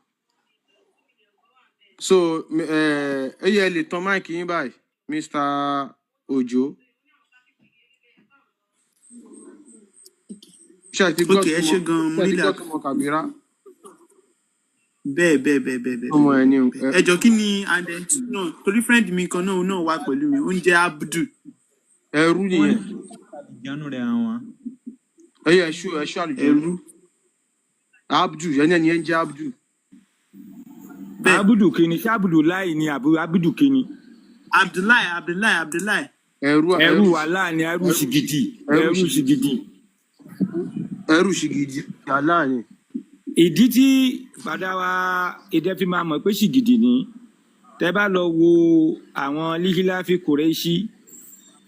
So ẹ yẹ lè tan máìkì yín báyìí Mr. Ojo. ṣe ti gbọ́ tó mọ Kabira. bẹ́ẹ̀ ọmọ ẹ ní ẹjọ́ kí ni àdẹ̀ntì náà torí friend mi kan náà wà pẹ̀lú mi oúnjẹ Abdu. ẹrú nìyẹn. àlìjánu rẹ̀ àwọn. ẹyẹ ẹṣú àlùjọ̀nnú. Abdu yẹn ni ẹ ń jẹ Abdu. Abudu kini ṣé Abdullahi ni Abudu kini. Abdullahi. ẹrú wàhálà ni ẹrú ṣìgìdì ẹrú ṣìgìdì Allah ni. ìdí tí padà wá èdè fi máa mọ̀ pé ṣìgìdì ni tẹ́ bá lọ wo àwọn líhíláfi Kùrẹ́ṣì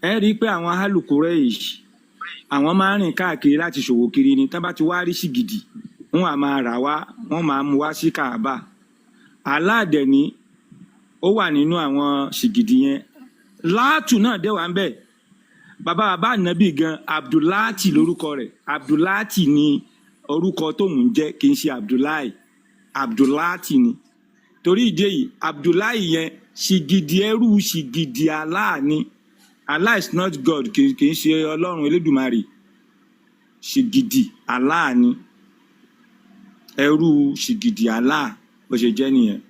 ẹ rí i pé àwọn hálù Kùrẹ́ṣì àwọn máa ń rìn káàkiri láti ṣòwò kiri ni tẹ́ bá ti wá rí ṣìgìdì wọn á máa rà wá wọn máa mú wá sí Káàbà aláàdẹ ni ó wà nínú àwọn ṣìgìdì yẹn Látù náà dẹ̀ wá ń bẹ̀ bàbá ànábì gan Abdullati lórúkọ rẹ̀ Abdullati ni orúkọ tóun ń jẹ́ kì í ṣe Abdullati ni torí ìdí èyí Abdullahi yẹn ṣìgìdì ẹrú ṣìgìdì Allah ni Allah is not God kì í ṣe Ọlọ́run Elédùmarè ṣìgìdì Allah ni ẹrú ṣìgìdì Allah bó ṣe jẹ́ nìyẹn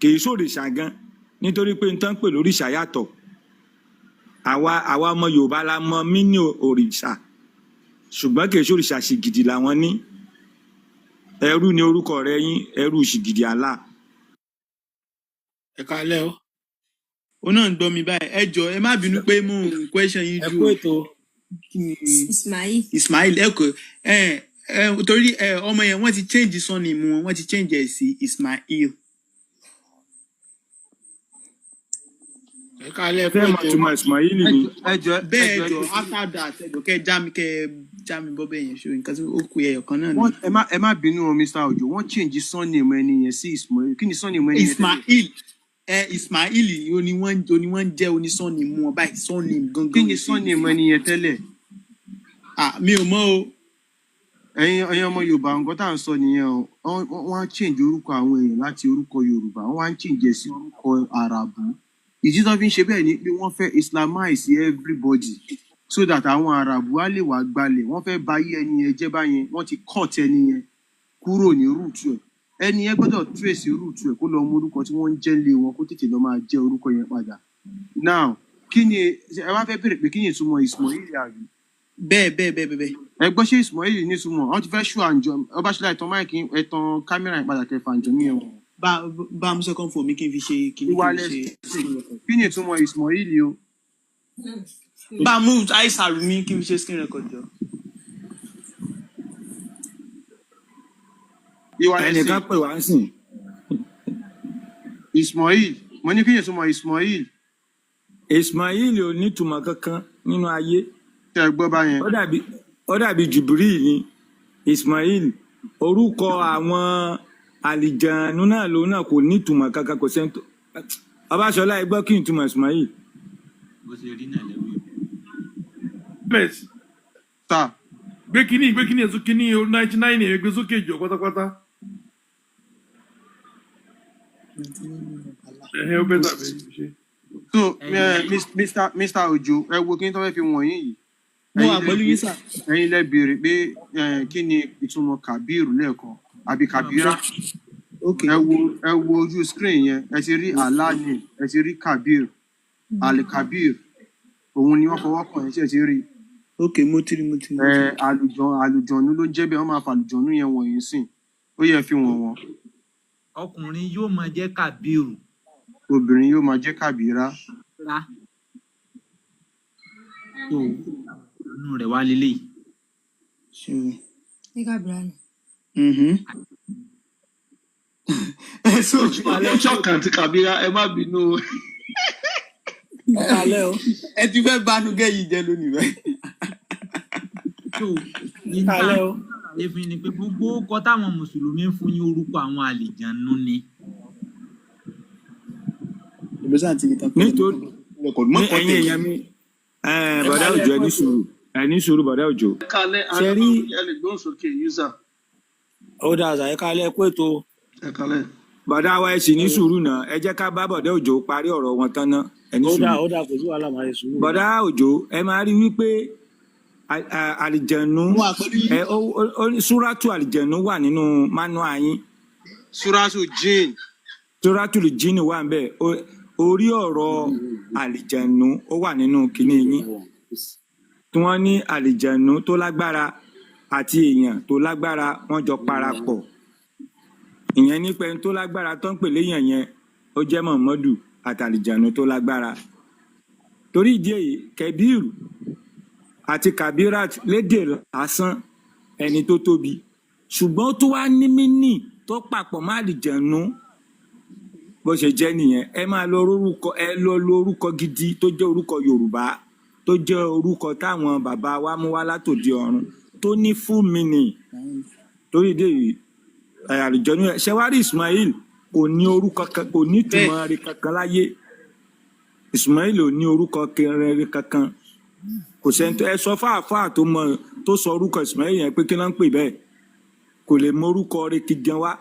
kì í ṣòrìṣà gan nítorí pé n tán pè lóríṣà yàtọ̀ àwa ọmọ Yorùbá la mọ mínú òrìṣà ṣùgbọ́n kì í ṣòrìṣà ṣìgìdì làwọn ní ẹrú ni orúkọ rẹ̀ yín ẹrú ṣìgìdì Allah. ẹ kálẹ́ o ó náà ń gbọ́ mi báyìí ẹ jọ ẹ má bínú pé mò ń question yín ju Ismail ẹ kò torí ọmọ yẹn wọ́n ti change surname wọn wọ́n ti change ẹ̀ sí Ismail. Kálẹ̀ fẹ́ mọ̀ tí mo Ismail ni. bẹ́ẹ̀ jọ after that ẹjọ́ kẹ́ já mi bọ́ bẹ́ẹ̀ yẹn ṣe nǹkan tí ó kù ẹyọ kan náà ni. ẹ má bínú Mr. Ojo wọ́n change surname ẹni yẹn sí Ismail kí ni surname ẹni yẹn. Ismail ni wọ́n jẹ́ onísurname wọn báyìí surname gangan. kí ni surname ẹni yẹn tẹ́lẹ̀. mi ò mọ̀ o. ẹ̀yin ọmọ Yorùbá nǹkan tá à ń sọ nìyẹn o wọ́n á change orúkọ àwọn èèyàn láti orúkọ Yorùbá wọ́n á change ẹ̀ sí orúkọ Àràbù ìdí tó fi ń ṣe bẹ́ẹ̀ ni pé wọ́n fẹ́ islamize everybody so that àwọn Àràbù á lè wá gbalẹ̀ wọ́n fẹ́ bà ayé ẹni yẹn jẹ́ báyẹn wọ́n ti cut ẹni yẹn kúrò ní rúùtù ẹ̀ ẹni yẹn gbọ́dọ̀ trace rúùtù ẹ̀ kó lọ mú orúkọ tí wọ́n ń jẹ́ lé wọn kó tètè lọ máa jẹ́ orúkọ yẹn padà. Now kí ni ẹ wá fẹ́ bèrè pé kí ni ìtumọ̀ Ismail àbí. bẹ́ẹ̀. ẹ gbọ́ ṣé Ismail ní ìtumọ̀ wọ́n ti fẹ́ ṣú àǹjọ Ọbaṣọlá ìtàn máìkì ẹ̀tàn kámẹ́rà ìpadà kẹfà àǹjọ ní ẹ̀wọ̀n. bá a mú second phone mi kí n fi ṣe kí n kí ni ìtumọ̀ Ismail o. bá a mú àìsàrù mi kí n fi ṣe screen record jọ. ẹnìkan pè wá sìn. Ismail mo ní kí ni ìtumọ̀ Ismail. Ismail ò ní ìtumọ̀ kankan nínú ayé. ṣe é gbọ́ báyẹn. ó dàbí Jibril ni Ismail orúkọ àwọn àlìjànú náà lòun náà kò ní ìtumọ̀ kankan kò sẹ́ńtò. Ọbaṣọlá ẹ gbọ́ kí ni ìtumọ̀ Ismail. bó ṣe rí náà lẹ́wọ̀. bẹ́ẹ̀ ta. gbé kínní ẹ̀sùn kínní 99 ẹ̀ gbé sókè jọ pátápátá. ó bẹ́ẹ̀ tàbí ṣe. So Mr. Ojo ẹ wo kí n tó fẹ́ fi wọ̀nyí yìí. mo wà pẹ̀lú yín sà. ẹ̀yin lẹ béèrè pé kí ni ìtumọ̀ Kabir lẹ́ẹ̀kan àbí Kabira. Okay. ẹ wo ojú screen yẹn ẹ ti rí Allah ni ẹ ti rí Kabir alikabir òun ni wọ́n fọwọ́ kàn yẹn tí ẹ ti rí ok mo ti rí. àlùjọ̀nú ló jẹ́ bẹ́ẹ̀ wọ́n máa fa àlùjọ̀nú yẹn wọ̀nyí sìn ó yẹ fi wọ̀n wọ́n ọkùnrin yóò máa jẹ́ kàbírù obìnrin yóò máa jẹ́ kàbírá rá tó inú rẹ̀ wá lélẹ̀ Ní Kábírà ni. so ṣọ́ọ̀kan àti kàbírà ẹ má bínú o. Alẹ́ o. ẹ ti fẹ́ bánú gẹ́yìn jẹ́ lónìí bẹ́ẹ̀. tó Alẹ́ o. èéfín ni pé gbogbo ọkọ táwọn mùsùlùmí ń fún yín orúkọ àwọn àlìjànú ni ìlú sáà ti ìtàn nítorí rẹkọ̀dù mọ́ ní ẹ̀yin kọ́tẹ̀ èèyàn mi bọ̀dá òjò ẹ ní sùúrù bọ̀dá òjò ẹ kálẹ̀ Ṣé rí ẹ lè gbóhùn sókè user ó dáa àṣà ẹ̀ka alẹ́ kó ètò ẹ kálẹ̀. bọ̀dá wa ẹ sì ní sùúrù náà ẹ jẹ́ ká bá bọ̀dá òjò parí ọ̀rọ̀ wọn tán náà ẹ ní sùúrù. ó dáa kò sí wàhálà máa yẹ sùúrù. bọ̀dá òjò ẹ máa rí wípé àlìjẹ̀nú wọn àpẹẹrẹ súrátù àlìjẹ̀nú wà nínú manua yín suratu jin súrátù lìjínì wà ń bẹ̀ orí ọ̀rọ̀ àlìjẹ̀nú ó wà nínú kinní yín tí wọ́n ní àlìjẹ̀nú tó lágbára àti èèyàn tó lágbára wọ́n jọ parapọ̀ ìyẹn nípa ẹni tó lágbára tó ń pè léèyàn yẹn ó jẹ́ mọ̀mọ́dù àtàlìjẹ̀nú tó lágbára torí ìdí èyí kẹbíìrù àti kabirat lédè lásán ẹni tó tóbi ṣùgbọ́n tó wá ní mínì tó papọ̀ má àlìjẹ̀nú bó ṣe jẹ́ nìyẹn ẹ máa lọ orúkọ gidi tó jẹ́ orúkọ Yorùbá tó jẹ́ orúkọ táwọn bàbá wa mú wá látòdì ọ̀run tó ní full meaning torí ìdí èyí àlìjẹ̀nú ṣẹwárí Ismail kò ní orúkọ kò ní ìtumọ̀ rẹ̀ kankan láyé Ismail ò ní orúkọ rẹ̀ kankan kò sẹ́ni ẹ sọ fáàfáà tó sọ orúkọ Ismail yẹn pé kí ló ń pè bẹ́ẹ̀ kò lè mọ orúkọ rẹ̀ kí jẹun wá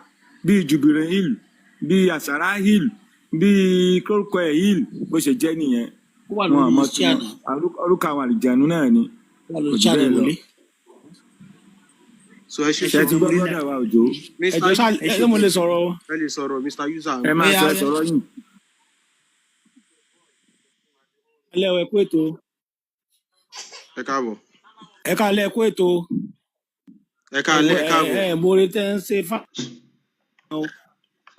bíi Jubilee Hill bíi Asara Hill bíi kórúkọ ẹ̀ Hill bó ṣe jẹ́ nìyẹn ó wà wọn àmọ́ lórí tí iṣẹ́ àná orúkọ àwọn àlìjẹ̀nú náà ni ó wà lórí kò jù iṣẹ́ àná bẹ́ẹ̀ lọ wọlé. so ẹ ṣe ṣe ti gbọ́ sùúrù brọ́dà wa Òjó ẹjọ́ ṣá ẹ mo lè sọ̀rọ̀ o. ẹ lè sọ̀rọ̀ Mr. user ẹ máa Bóyá sọ ẹ sọ̀rọ̀ yìí. alẹ́ o ẹ kú ètò ẹ káàbọ̀ ẹ̀ka alẹ́ ẹ kú ètò ẹ káalẹ́ ẹ káàbọ̀ mọ̀ọ́rẹ́ tẹ́ ń ṣe fáwọn o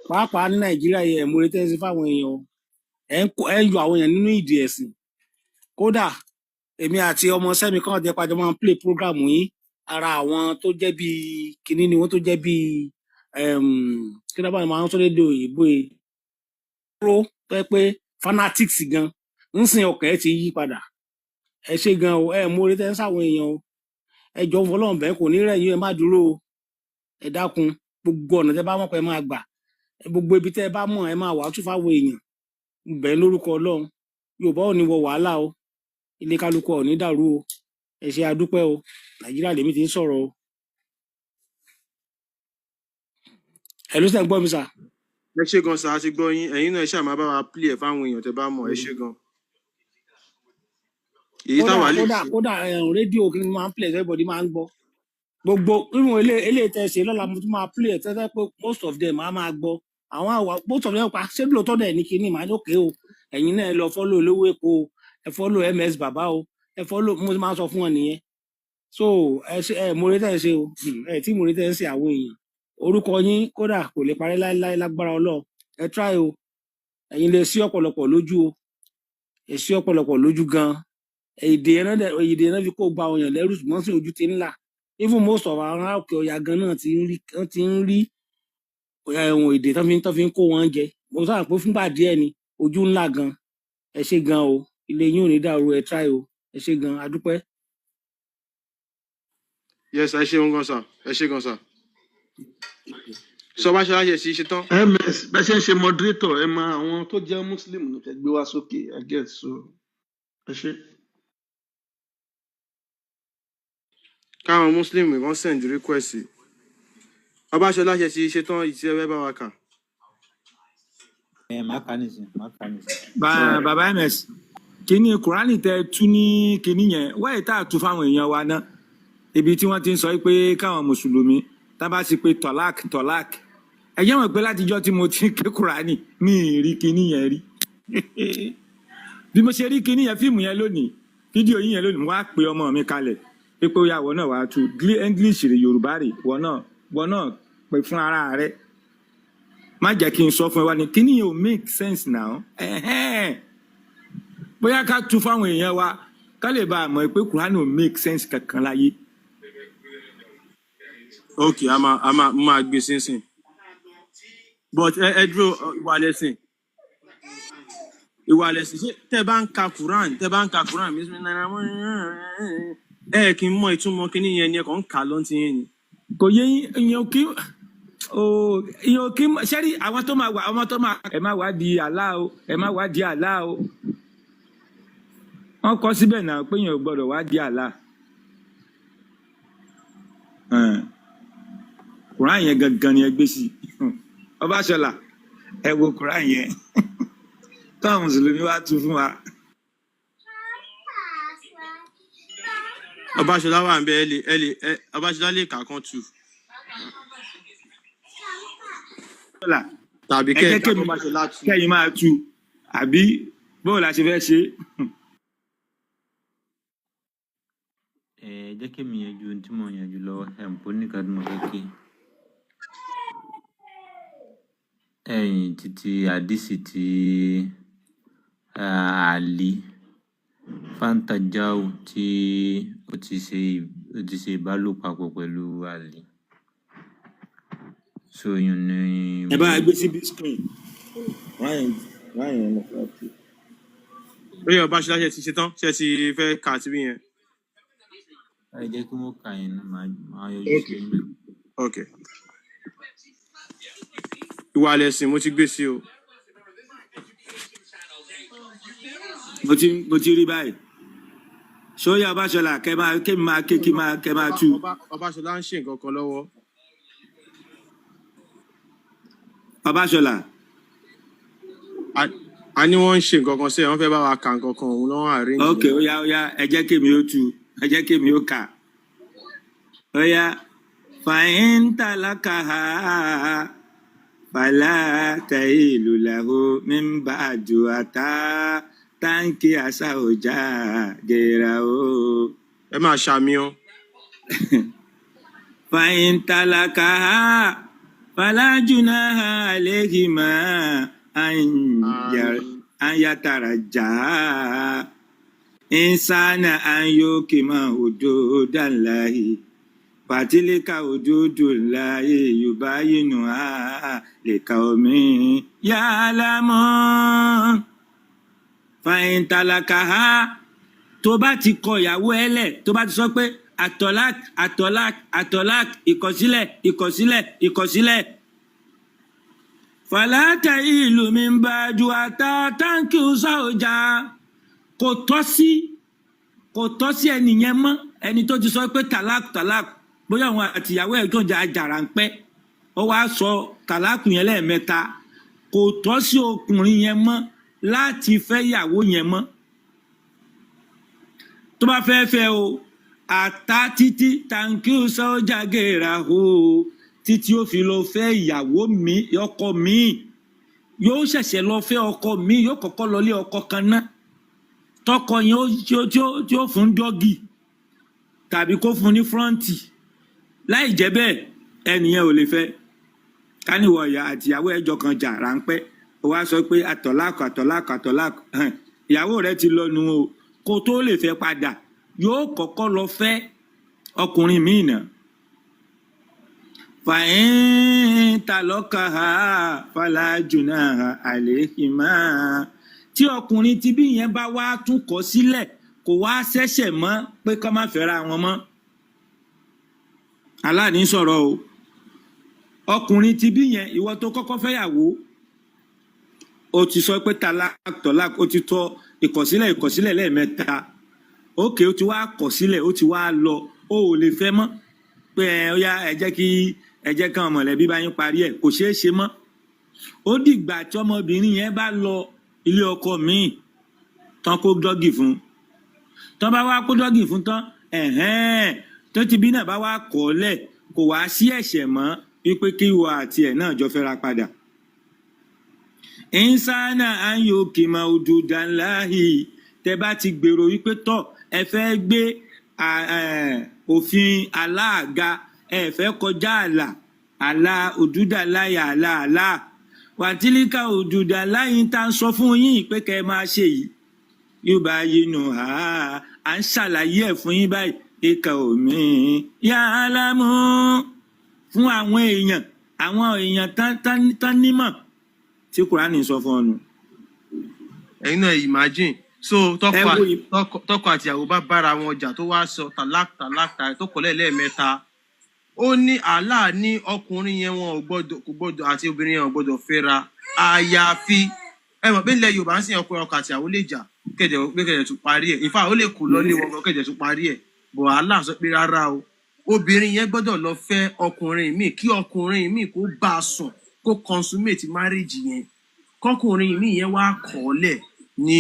pàápàá ní Nàìjíríà yẹ mọ̀ọ́rẹ́ tẹ́ ń ṣe fáwọn èèyàn o ẹ ń yọ àwọn èèyàn nínú ìdí ẹ̀sìn kódà èmi àti ọmọ sẹ́mi kan jẹ́ pàjọ́ máa ń play program yìí ara àwọn tó jẹ́ bíi kinní ni wọ́n tó jẹ́ bíi kí ló bá máa ń sọ lédè òyìnbó yìí pro tó yẹ pé fanatics gan ń sìn ọkàn ẹ ti yí padà ẹ ṣe gan o mọ̀ọ́rẹ́ tẹ́ ń sáwọn èèyàn o ẹ jọ fọlọ́run bẹ́ẹ̀ kò ní rẹ̀yìn ẹ má dúró o ẹ dákun gbogbo ọ̀nà tẹ́ bá mọ̀ pé ẹ máa gbà gbogbo ibi tẹ́ ẹ bá mọ̀ ẹ máa wàásù fáwọn èèyàn bẹ́ẹ̀ lórúkọ Ọlọ́run Yorùbá ò ní wọ wàhálà o ilé kálukú ò ní dàrú o ẹ ṣe àdúpẹ́ o Nàìjíríà lèmi ti ń sọ̀rọ̀ o ẹ ló sẹ́ ń gbọ́ mi sà. ẹ ṣe gan sa a ti gbọ́ yín ẹ̀yin náà ẹ ṣáà máa bá wa play ẹ̀ fáwọn èèyàn tẹ́ bá mọ̀ ẹ ṣe gan èyí táwa lè ṣe kódà rédíò kí ni máa ń play everybody máa ń gbọ́ gbogbo irun eléyìí tẹ́ ṣe lọ́la mo tún máa play ẹ̀ tẹ́tẹ́ pé most of them á máa gbọ́ àwọn àwa most of them pa ṣé lóòótọ́ dẹ̀ ní kinní màá lókè o ẹ̀yin náà ẹ lọ follow olówó èkó o ẹ follow MS bàbá o ẹ follow mo máa sọ fún wọn nìyẹn so ẹ mọ̀ọ́rẹ́ tẹ́ ṣe o ẹ tí mọ̀ọ́rẹ́ tẹ́ ṣe àwọn èèyàn orúkọ yín kódà kò lè parí láéláé lágbára Ọlọ́run ẹ try o ẹ̀yin lè sí ọ̀pọ̀lọpọ̀ lójú o ẹ sí ọ̀pọ̀lọpọ̀ lójú gan èdè náà fi kó gba àwọn èèyàn lẹ́rù ṣùgbọ́n sí ojú ti ńlá even most of àwọn ará òkè ọ̀yà gan náà ti ń rí ẹ̀wọ̀n èdè tó fi ń kó wọn jẹ mo sábà pé fúngbà díẹ̀ ni ojú ńlá gan ẹ ṣe gan o ilé yín ò ní dàrú ẹ try o ẹ ṣe gan adúpẹ́. yes ẹ ṣeun gan sa ẹ ṣe gan sa sọ bá ṣe láṣẹ sí ṣe tán. ms bẹ́ẹ̀ ṣe ń ṣe moderator ẹ mọ àwọn tó jẹ́ muslim ló fẹ́ gbé wá sókè I guess so ẹ ṣe. káwọn muslim kan send request Ọbáṣọlá ṣe ti ṣe tán ìtì ẹwẹ bá wa kà. má kà nísìn má kà nísìn. bàbá ms kíní kùránì tẹ tú ní kíní yẹn wáyé tá a tú fáwọn èèyàn wa ná ibi tí wọ́n ti ń sọ pé káwọn mùsùlùmí tá bá sì pé tọ́lák ẹ̀yẹ́ wọn pé látijọ́ tí mo ti ń ké kùránì mi ì rí kíní yẹn rí bí mo ṣe rí kinní yẹn fíìmù yẹn lónìí fídíò yìí yẹn lónìí mo wá pe ọmọ mi kalẹ̀ pé ó yá wọ́n náà wàá tu English rè Yorùbá rè wọ́n náà pè fún ara rẹ̀ má jẹ́ kí n sọ fún ẹ wá ní kinní yẹn ò make sense now bóyá ká tu fáwọn èèyàn wa ká lè bá a mọ̀ pé Kùránì ò make sense kankan láyé. ok a máa gbé sínsìn but ẹ dúró ìwà lẹ́sìn ṣé tẹ́ bá ń ka Quran ẹ kì í mọ ìtumọ̀ kíní yẹn ni ẹ kàn ń kà lọ́n ti yẹn ni. kò yẹ ìyẹn kí sẹ́rí àwọn tó máa wà ọmọ tó máa ẹ má wá di Allah o ẹ má wá di Allah o wọ́n kọ síbẹ̀ náà pé yẹn ò gbọ́dọ̀ wá di Allah. Quran yẹn gangan ni ẹ gbé sí Ọbáṣọlá ẹ wo Quran yẹn táwọn mùsùlùmí wá tú fún wa. Ọbáṣọlá wà ń bẹ Ọbáṣọlá lè kà kan tù. tàbí kẹ́yìn máa tú àbí bóò la ṣe fẹ́ ṣe. jẹ́ kí mi yanjú ohun tí mo yanjú lọ́wọ́ ẹ̀ǹpó nìkan tí mo fẹ́ kí ẹ̀yìn títí àdìsí ti àlì Fantajau tí ó ti ṣe ìbálòpọ̀ papọ̀ pẹ̀lú àlì so yun ni. ẹ bá gbé sí big screen wáyé ọmọ fúlàtì. lórí Ọbáṣọlá ṣe ti ṣetán ṣe ti fẹ́ kà síbí yẹn. ẹ jẹ́ kí wọ́n kà yẹn náà máa yọjú sí i. ok ìwà lẹ́sìn mo ti gbé sí o. mo ti rí báyìí sóyè Ọbáṣọlá kẹ máa tú. Ọbáṣọlá ń ṣe nǹkan kan lọ́wọ́. Ọbáṣọlá. a ní wọ́n ń ṣe nǹkan kan sẹ́yìn wọ́n fẹ́ bá wa kà nǹkan kan òun lọ́wọ́ àárín. ok ó yá ẹ jẹ́ kémi ó tú ẹ jẹ́ kémi ó kà ó yá fàyín tàlákàá fàlà tàìlù làhó mímbà àjùwàtà táǹkì àṣà ọjà gèrà o. ẹ máa ṣàmìàn. fàyín tàlákàá fàlà jùnáhà àlẹ́hìmá àyàtàràjà insana anyokima hududallahi fatilika hududullahi yubayinuha liqaumin ya'lamun. Fa'in talakaha tó bá ti kọ ìyàwó ẹ lẹ̀ tó bá ti sọ pé atọ́lák ìkọ̀sílẹ̀ fàlàtà ìlú mi ń bá ju àtàtàǹkì ọ̀sà kò tọ́ sí ẹnìyẹn mọ́ ẹni tó ti sọ pé tàlák bóyá àwọn àtìyàwó ẹ̀ tó ń jà àjàrà ń pẹ́ ó wá sọ tàlák yẹn lẹ́ẹ̀mẹ́ta kò tọ́ sí ọkùnrin yẹn mọ́ láti fẹ́ ìyàwó yẹn mọ́ tó bá fẹ́ o àtà títí tàǹkì ọ̀sà ọjà gèrà o títí ó fi lọ fẹ́ ìyàwó mi ọkọ mi yóò ṣẹ̀ṣẹ̀ lọ fẹ́ ọkọ mi yóò kọ́kọ́ lọ lé ọkọ kan náà tọkọ yẹn tí ó fún dọ́gì tàbí kó fún ní fúrọ́ǹtì láì jẹ́ bẹ́ẹ̀ ẹnìyẹn ò lè fẹ́ káníwọ̀ ìyá àtìyàwó ẹjọ́ kan jà ráńpẹ́ ó wá sọ pé àtọ̀láàkù ìyàwó rẹ ti lọ nu o kó tó lè fẹ́ padà yóò kọ́kọ́ lọ fẹ́ ọkùnrin míì náà. fàyín talọ́kàá fàlàjùnà àléhìmá tí ọkùnrin tí bí yẹn bá wá tún kọ̀ sílẹ̀ kò wá ṣẹ̀ṣẹ̀ mọ́ pé kó má fẹ́ra wọn mọ́ aláàní sọ̀rọ̀ o ọkùnrin tí bí yẹn ìwọ tó kọ́kọ́ fẹ́yàwó o ti sọ pé tọ́lák o ti tọ ìkọ̀sílẹ̀ lẹ́ẹ̀mẹ́ta ókè o ti wá kọ̀ sílẹ̀ o ti wá lọ o ò lè fẹ́ mọ́ pé ó yá ẹ jẹ́ kan mọ̀lẹ́bí bá yín parí ẹ̀ kò ṣeé ṣe mọ́ ó dìgbà tí ọmọbìnrin yẹn bá lọ ilé ọkọ míì tán kó dọ́gì fún tán bá wá kó dọ́gì fún tán tó ti bí náà bá wá kọ̀ lẹ̀ kò wá sí ẹ̀ṣẹ̀ mọ́ wípé kí ìwọ àti ẹ̀ náà jọ fẹ́ra padà insana anyoke maududanlahi tẹ́ bá ti gbèrò wípé tọ́ ẹ fẹ́ gbé òfin aláàga ẹ fẹ́ kọjá àlà òdúdàláyì àlà wàtílíkà òdúdàláyì tá ń sọ fún yín pé kẹ́ ẹ máa ṣe yìí yóò bá yínú à ń ṣàlàyé ẹ̀ fún yín báyìí ìkà omi yá alámú fún àwọn èèyàn tán nímọ̀ tí Kùránì sọ fún ọnù. ẹ̀yin náà imagine so tọkọ àtìyàwó bá bára wọn jà tó wá sọ tàlákà tó kọ̀lẹ́ lẹ́ẹ̀mẹ́ta ó ní Allah ní ọkùnrin yẹn wọn kò gbọ́dọ̀ àti obìnrin yẹn ò gbọ́dọ̀ fẹ́ra àyàfi ẹ mọ̀ pé ilẹ̀ Yorùbá ń sìn ọkùnrin ọkọ àtìyàwó lè jà kẹ̀dẹ̀ tún parí ẹ̀ ìfà ó lè kù lọ́lé wọn kẹ̀dẹ̀ tún parí ẹ̀ bọ̀ Allah sọ pé rárá o obìnrin yẹn gbọ́dọ̀ lọ fẹ́ ọkùnrin míì kí ọkùnrin míì kó bá a sùn kó consummate marriage yẹn kọkùnrin míì yẹn wá kọ̀ọ́lẹ̀ ní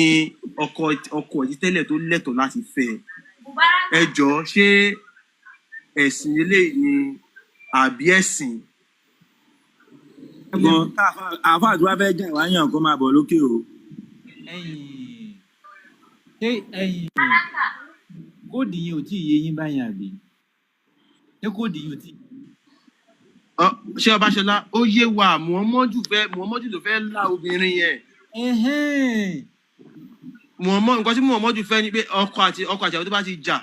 ọkọ yìí tẹ́lẹ̀ tó lẹ́tọ̀ọ́ láti fẹ́ ẹ jọ̀ọ́ ṣé ẹ̀sìn eléyìí ni àbí ẹ̀sìn. àfa àti wá fẹ́ jà wá yàn kó máa bọ̀ lókè o. kóòdù yẹn ò tí ì yé yín báyìí àbí ṣé kóòdù yẹn ò tí ì yé yín. ṣé Ọbaṣọlá ó yé wa Muhammadu ló fẹ́ lá obìnrin yẹn. Nǹkan tí Muhammadu fẹ́ ni pé ọkọ àti àwọn tó bá ti jà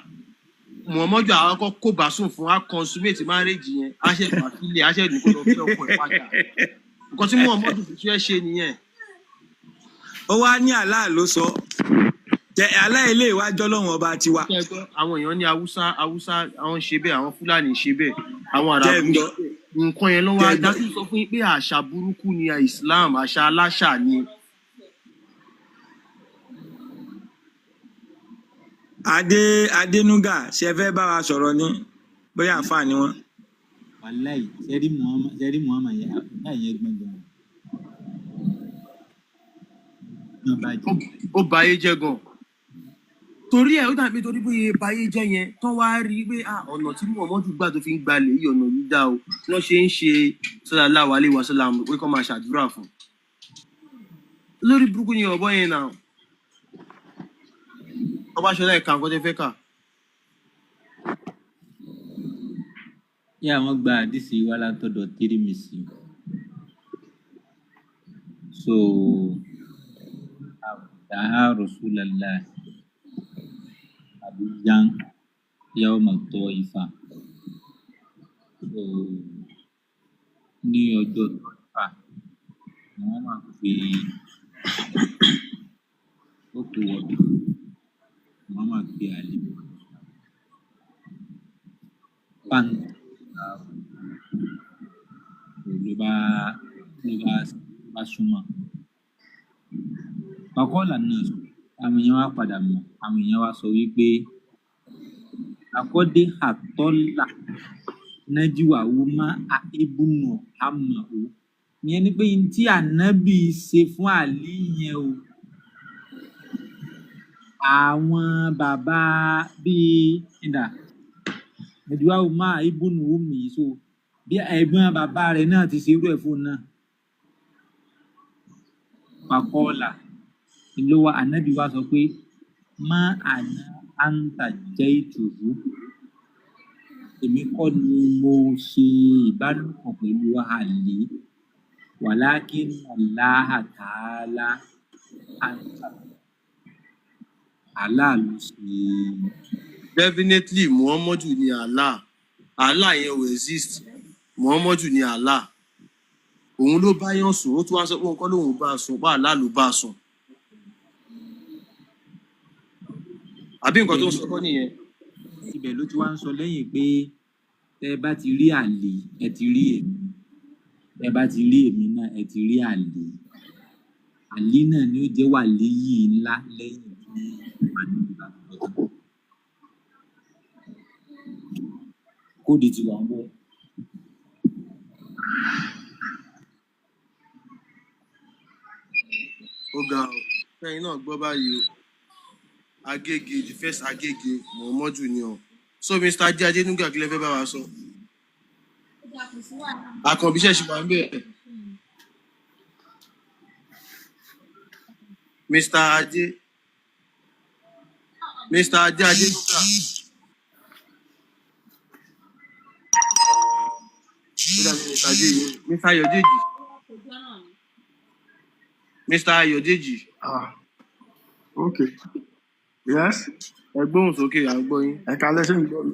Muhammadu àwọn kó bá sùn fún wa consummate marriage yẹn á ṣe ìfàsílẹ̀ á ṣe ìdíkọ́ lọ fẹ́ ọkọ ẹ̀ padà nǹkan tí Muhammadu fẹ́ ṣe nìyẹn. ó wá ní Allah ló sọ Allah ilé ìwájọ́ lọ́wọ́n ọba tiwa. àwọn èèyàn ní Haúsá àwọn ṣe bẹ́ẹ̀ àwọn Fúlàní ṣe bẹ́ẹ̀ àwọn Àràbù nǹkan yẹn lọ́wọ́ adájú sọ fún yín pé àṣà burúkú ni Islam àṣà aláṣà ni. Adénúgà ṣe fẹ́ bá wa sọ̀rọ̀ ní bóyá àǹfààní wọn. wàláì sẹ́rí Muhammad yẹn gbọ̀ngàn. ó bayé jẹ́ gan torí ẹ̀ ó dàbí torí bóyá bayé jẹ́ yẹn tán wá rí i pé ọ̀nà tí Muhammadu gbà tó fi ń gbalẹ̀ yìí ọ̀nà yìí dá o wọ́n ṣe ń ṣe sallallahu alaihi wasallam pé kọ́ máa ṣàdúrà fún lórí burúkú ni ọ̀bọ yẹn náà. Ọbaṣọlá ẹ̀ka nǹkan tẹ́ fẹ́ kà. yá wọ́n gba àdìsí wa látọ̀dọ̀ Tírímìsì. so àbùdáhà Rasulullah àbúján yawma Taifa. so ní ọjọ́ Taifa ni wọ́n máa pe ó kú wọ́pẹ́ wọ́n máa pe àlè pàǹtà ló bá súnmọ́. Fakọ́lá náà àwọn èèyàn wá padà mọ̀ àwọn èèyàn wá sọ wípé àkọ́dé àtọ́là nájíwàwó má ibùnà àmọ̀ó ìyẹn ni pé tí ànábì ṣe fún àlí yẹn o àwọn bàbá bíi nájíwàwó má ibùnà omi so bí ẹ̀gbọ́n bàbá rẹ̀ náà ti ṣe irú ẹ̀ fún náà. Fakọ́lá ló wá ànábì wá sọ pé má àná àǹtà jẹ́ ìtùrú èmi kọ́ ni mo ṣe ìbálòpọ̀ pẹ̀lú àlè wàlákìn Allaha ta'ala àǹtà Allah ló ṣe. Definitely Muhammadu ni Allah yẹn ò exist Muhammadu ni Allah òun ló bá yàn sùn ó tún wá sọ pé nǹkan lòun bá sùn pa Allah ló bá sùn àbí nǹkan tó ń sọ kọ́ nìyẹn. ibẹ̀ ló ti wá ń sọ lẹ́yìn pé tẹ́ ẹ bá ti rí àlè ẹ ti rí èmi tẹ́ ẹ bá ti rí èmi náà ẹ ti rí àlè náà ni ó jẹ́ wàlíyì ńlá lẹ́yìn tí wọ́n ní ìgbà tó lọ. kóòdù ti wà ń bọ̀. ó ga ọ ẹ̀yin náà gbọ́ báyìí o Agége the first Agége Muhammadu ni ọ so Mr. Ajé Adénúgà kí lẹ fẹ́ bá wa sọ. Àkànbí ṣẹ̀ṣì wà ń bẹ̀. Mr. Ajé Adénúgà ó dàbí Mr. Ajé yìí Mr. Ayọ̀dèjì Mr. Ayọ̀dèjì Okay. Yes. ẹ gbóhùn sókè à ń gbọ́ yín. Ẹ kalẹ́ ṣé ń gbọ́ mi?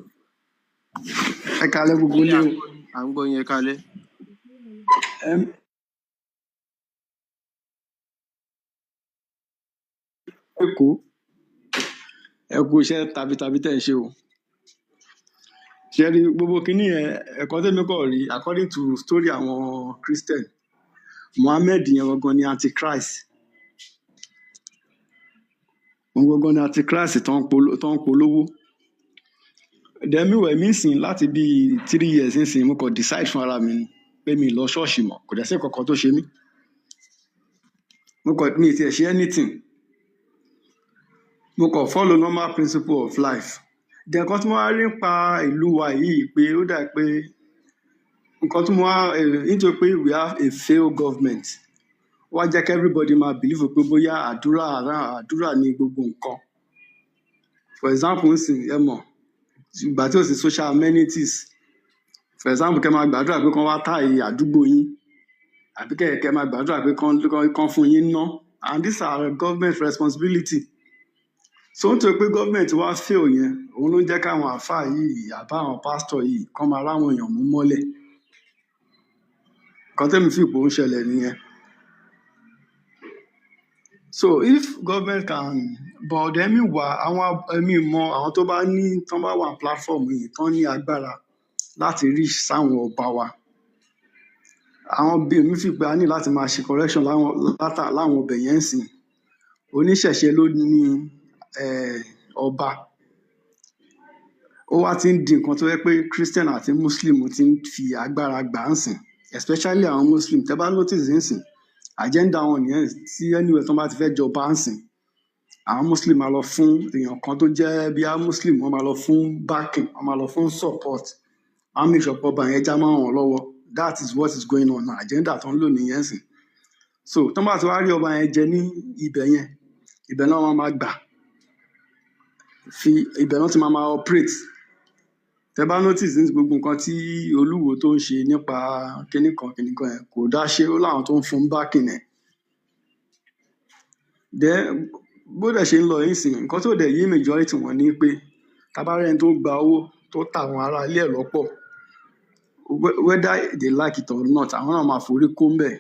Ẹ kalẹ́ gbogbo Ó ilé yá o. à ń gbọ́ yín ẹ kalẹ́. Ẹm, Èkó, ẹ kú iṣẹ́ tabi tẹ́ ẹ ṣe o. Ṣé rí gbogbo kínní yẹn ẹ̀kọ́ tẹ́mi kọ̀ rí according to story àwọn Christian, Muhammad yẹn gangan ni antichrist. Òun gangan ni antichrist tó ń polówó. Dẹ̀míwẹ̀ mí sìn láti bíi 3 years nísìnyí mo kàn decide fún ara mi ni pé mi ì lọ ṣọ́ọ̀ṣì mọ́, kò dẹ̀ sí nǹkan kan tó ṣe mí. Mi ì tiẹ̀ ṣe anything. Mo kàn follow normal principle of life. Then nǹkan tí mo wá rí nípa ìlú wa yìí pé ó dà pé nǹkan tí mo wá nítorí pé we have a failed government. Ó wá jẹ́ kí everybody máa believe pé bóyá àdúrà ní gbogbo nǹkan. For example nsìn ẹ mọ̀ ìgbà tí ò sí social amenities. For example kẹ́ máa gbàdúrà pé kán wá táyì àdúgbò yín àbí kẹ́ máa gbàdúrà pé kán fún yín ná. And these are government responsibility. So nítorí pé government wá fail yẹn òun ló ń jẹ́ káwọn àáfàá yìí àbá àwọn pastor yìí kán máa ráwọn èèyàn mú mọ́lẹ̀. Nǹkan tẹ́mi fi ipò ń ṣẹlẹ̀ nìyẹn. So if government can but ẹ̀mí wà àwọn ẹ̀mí mọ àwọn tó bá ní tán bá wà platform yìí tán ní agbára láti reach sáwọn ọba wa. Àwọn bí èmi fi pé a ní láti máa ṣe correction láwọn ọbẹ̀ yẹn ń sìn. Oníṣẹ̀ṣe ló ní ọba. Ó wá ti ń di nǹkan tó yẹ pé Christian àti Muslim ti ń fi agbára gbà ń sìn. Especially àwọn Muslim tẹ́ bá notice ń sìn. Agenda wọn nìyẹn tí anywhere tán bá ti fẹ́ jọba ń sìn. Àwọn Muslim máa lọ fún èèyàn kan tó jẹ́ bí i Muslim wọ́n máa lọ fún backing wọ́n máa lọ fún support. Wọ́n á make sure pé ọba yẹn já máa wọn lọ́wọ́. That is what is going on now. Agenda tó ń lò nìyẹn sìn. So tán bá ti wá rí ọba yẹn jẹ ní ibẹ̀ yẹn ibẹ̀ náà wọ́n máa gbà ibẹ̀ náà ti máa operate. Tẹ́ bá notice ní gbogbo nǹkan tí Olúwo tó ń ṣe nípa kinní kan yẹn kò dá ṣe ó láwọn tó ń fún backing ẹ̀. Then bó dẹ̀ ṣe ń lọ yìí sìn nǹkan tó dẹ̀ yé majority wọn ni pé tá bá rẹ́ni tó gba owó tó tà àwọn ará ilé ẹ̀ lọ́pọ̀ whether they like it or not àwọn náà máa forí kó ń bẹ̀.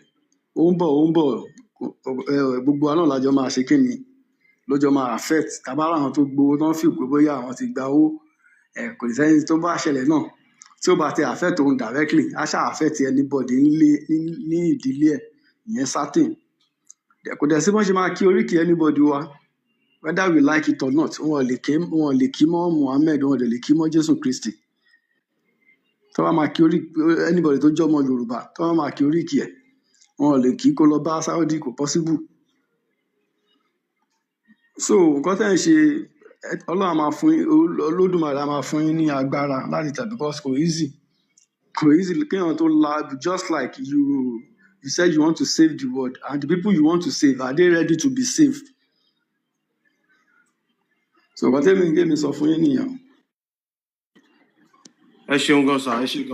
Ó ń bọ̀ gbogbo wa náà lájọ máa ṣe kíni lójọ máa affect. Tá bá ráwọn tó gbowó tán feel pé bóyá àwọn ti gba owó kò sí ẹni tó bá ṣẹlẹ̀ náà tí ó bá ti affect òun directly á ṣá affect anybody ní ìdílé ẹ̀ ìyẹn certain. Kò dẹ̀ sí bọ́n ṣe máa kí oríkì anybody wa whether we like it or not wọn ò lè kí mọ́ Muhammad wọn ò dẹ̀ lè kí mọ́ Jésù Kristi. Tó bá máa kí oríkì anybody tó jẹ́ ọmọ Yorùbá tó bá máa kí oríkì ẹ̀ wọn ò lè kí kó lọ bá Saudi kò possible. So nǹkan tẹ́ ń ṣe Ọlọ́run á máa fún yín Olódùmarè á máa fún yín ní agbára láti tẹ̀ because kò easy kéèyàn tó just like you said you want to save the world and the people you want to save are they ready to be saved? So nǹkan tẹ́mi sọ fún yín nìyẹn. ẹ ṣeun gan sà ẹ ṣe gan.